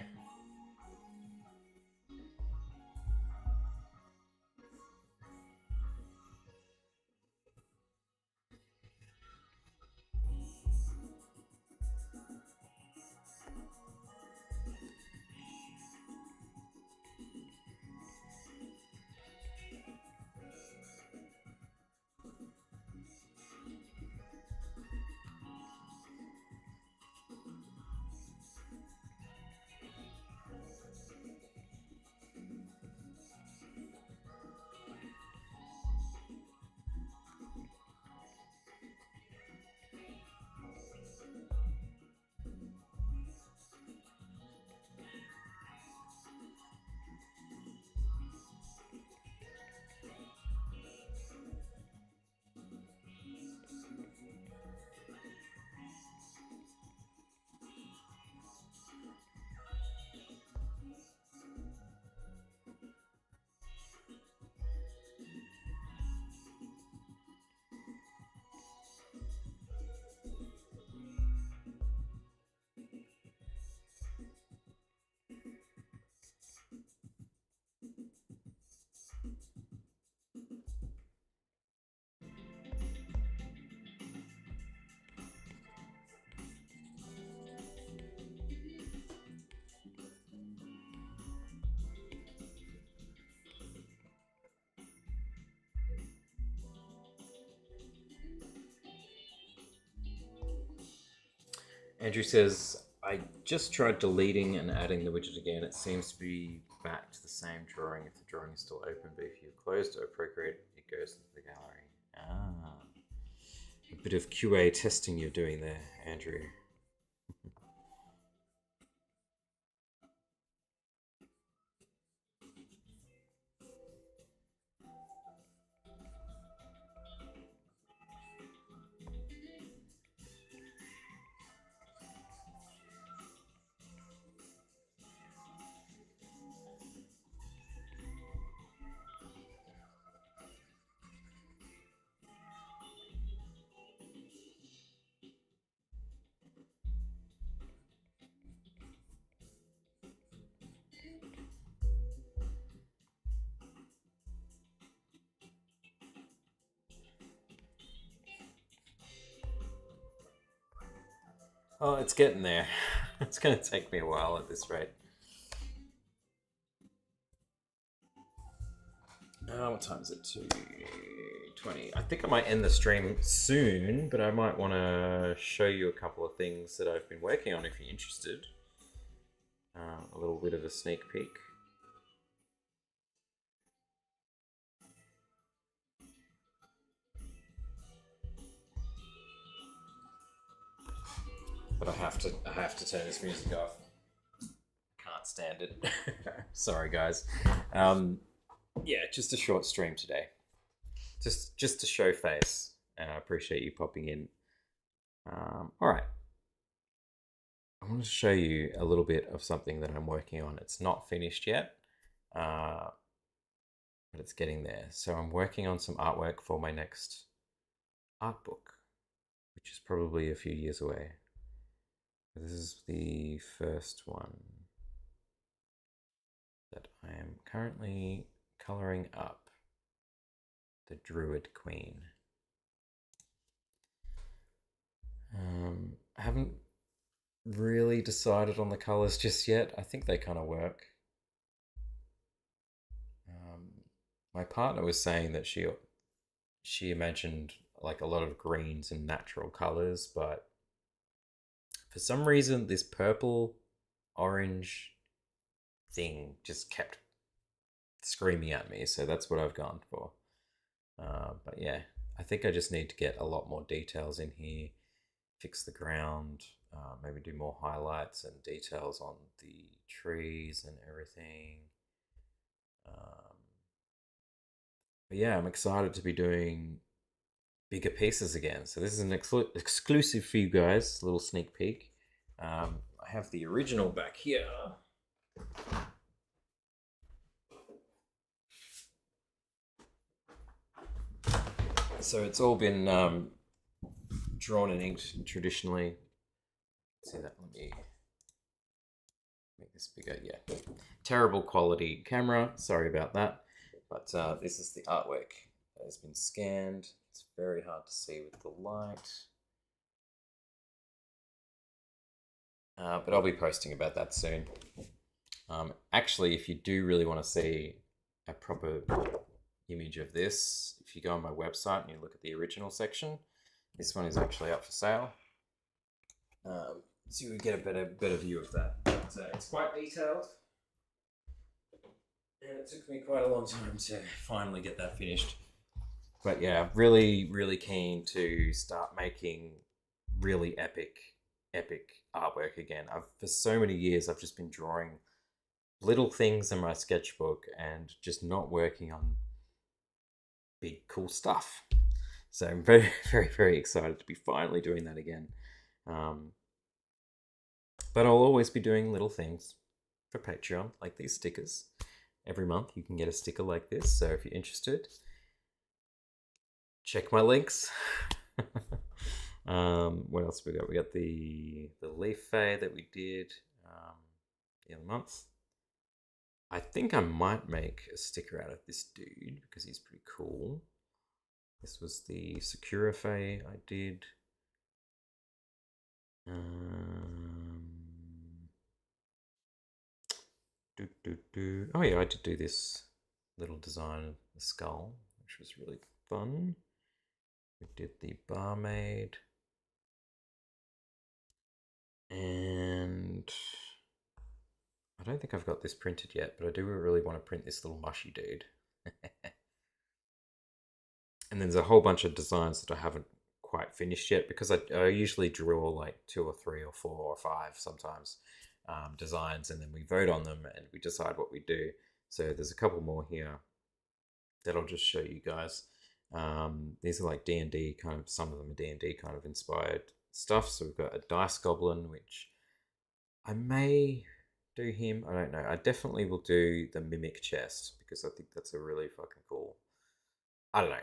[SPEAKER 1] Andrew says, I just tried deleting and adding the widget again. It seems to be back to the same drawing if the drawing is still open, but if you closed or Procreate, it goes into the gallery. Ah. A bit of QA testing you're doing there, Andrew. Oh, it's getting there. It's going to take me a while at this rate. What time is it? 2:20. I think I might end the stream soon, but I might want to show you a couple of things that I've been working on if you're interested. A little bit of a sneak peek. But I have to turn this music off. Can't stand it. Sorry, guys. Yeah, just a short stream today. Just to show face, and I appreciate you popping in. All right. I want to show you a little bit of something that I'm working on. It's not finished yet, but it's getting there. So I'm working on some artwork for my next art book, which is probably a few years away. This is the first one that I am currently coloring up, the Druid Queen. I haven't really decided on the colors just yet. I think they kind of work. My partner was saying that she imagined like a lot of greens and natural colors, but for some reason this purple orange thing just kept screaming at me, so that's what I've gone for. But yeah, I think I just need to get a lot more details in here, fix the ground, maybe do more highlights and details on the trees and everything. But yeah, I'm excited to be doing bigger pieces again. So this is an exclusive for you guys, a little sneak peek. I have the original back here. So it's all been drawn and inked traditionally. See that? Let me make this bigger. Yeah, terrible quality camera. Sorry about that. But this is the artwork that has been scanned. It's very hard to see with the light. But I'll be posting about that soon. Actually, if you do really want to see a proper image of this, if you go on my website and you look at the original section, this one is actually up for sale. So you get a better view of that. But, it's quite detailed. And it took me quite a long time to finally get that finished. But yeah, really keen to start making really epic artwork again. For so many years, I've just been drawing little things in my sketchbook and just not working on big, cool stuff. So I'm very excited to be finally doing that again. But I'll always be doing little things for Patreon, like these stickers. Every month you can get a sticker like this. So if you're interested, check my links. What else we got? We got the leaf fade that we did the other month. I think I might make a sticker out of this dude because he's pretty cool. This was the Sakura Fae I did. Oh yeah, I did do this little design of the skull, which was really fun. We did the barmaid. And I don't think I've got this printed yet, but I do really want to print this little mushy dude. And then there's a whole bunch of designs that I haven't quite finished yet, because I usually draw like 2 or 3 or 4 or 5 sometimes designs, and then we vote on them and we decide what we do. So there's a couple more here that I'll just show you guys. These are like D&D kind of, some of them are D&D kind of inspired stuff. So we've got a dice goblin, which I may do him. I don't know. I definitely will do the mimic chest, because I think that's a really fucking cool. I don't know.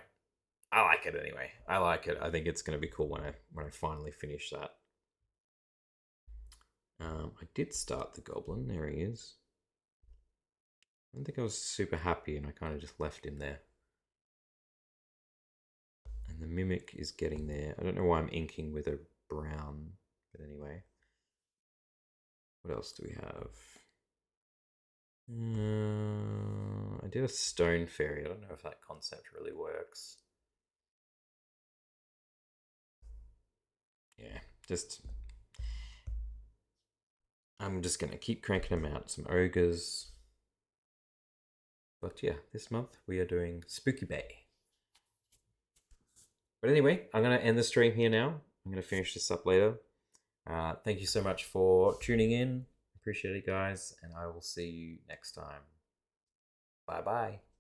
[SPEAKER 1] I like it anyway. I like it. I think it's going to be cool when I finally finish that. I did start the goblin. There he is. I don't think I was super happy, and I kind of just left him there. And the mimic is getting there. I don't know why I'm inking with a brown, but anyway. What else do we have? I did a stone fairy. I don't know if that concept really works. Yeah, I'm just going to keep cranking them out. Some ogres. But yeah, this month we are doing Spooky Bay. But anyway, I'm going to end the stream here now. I'm going to finish this up later. Thank you so much for tuning in. Appreciate it, guys. And I will see you next time. Bye-bye.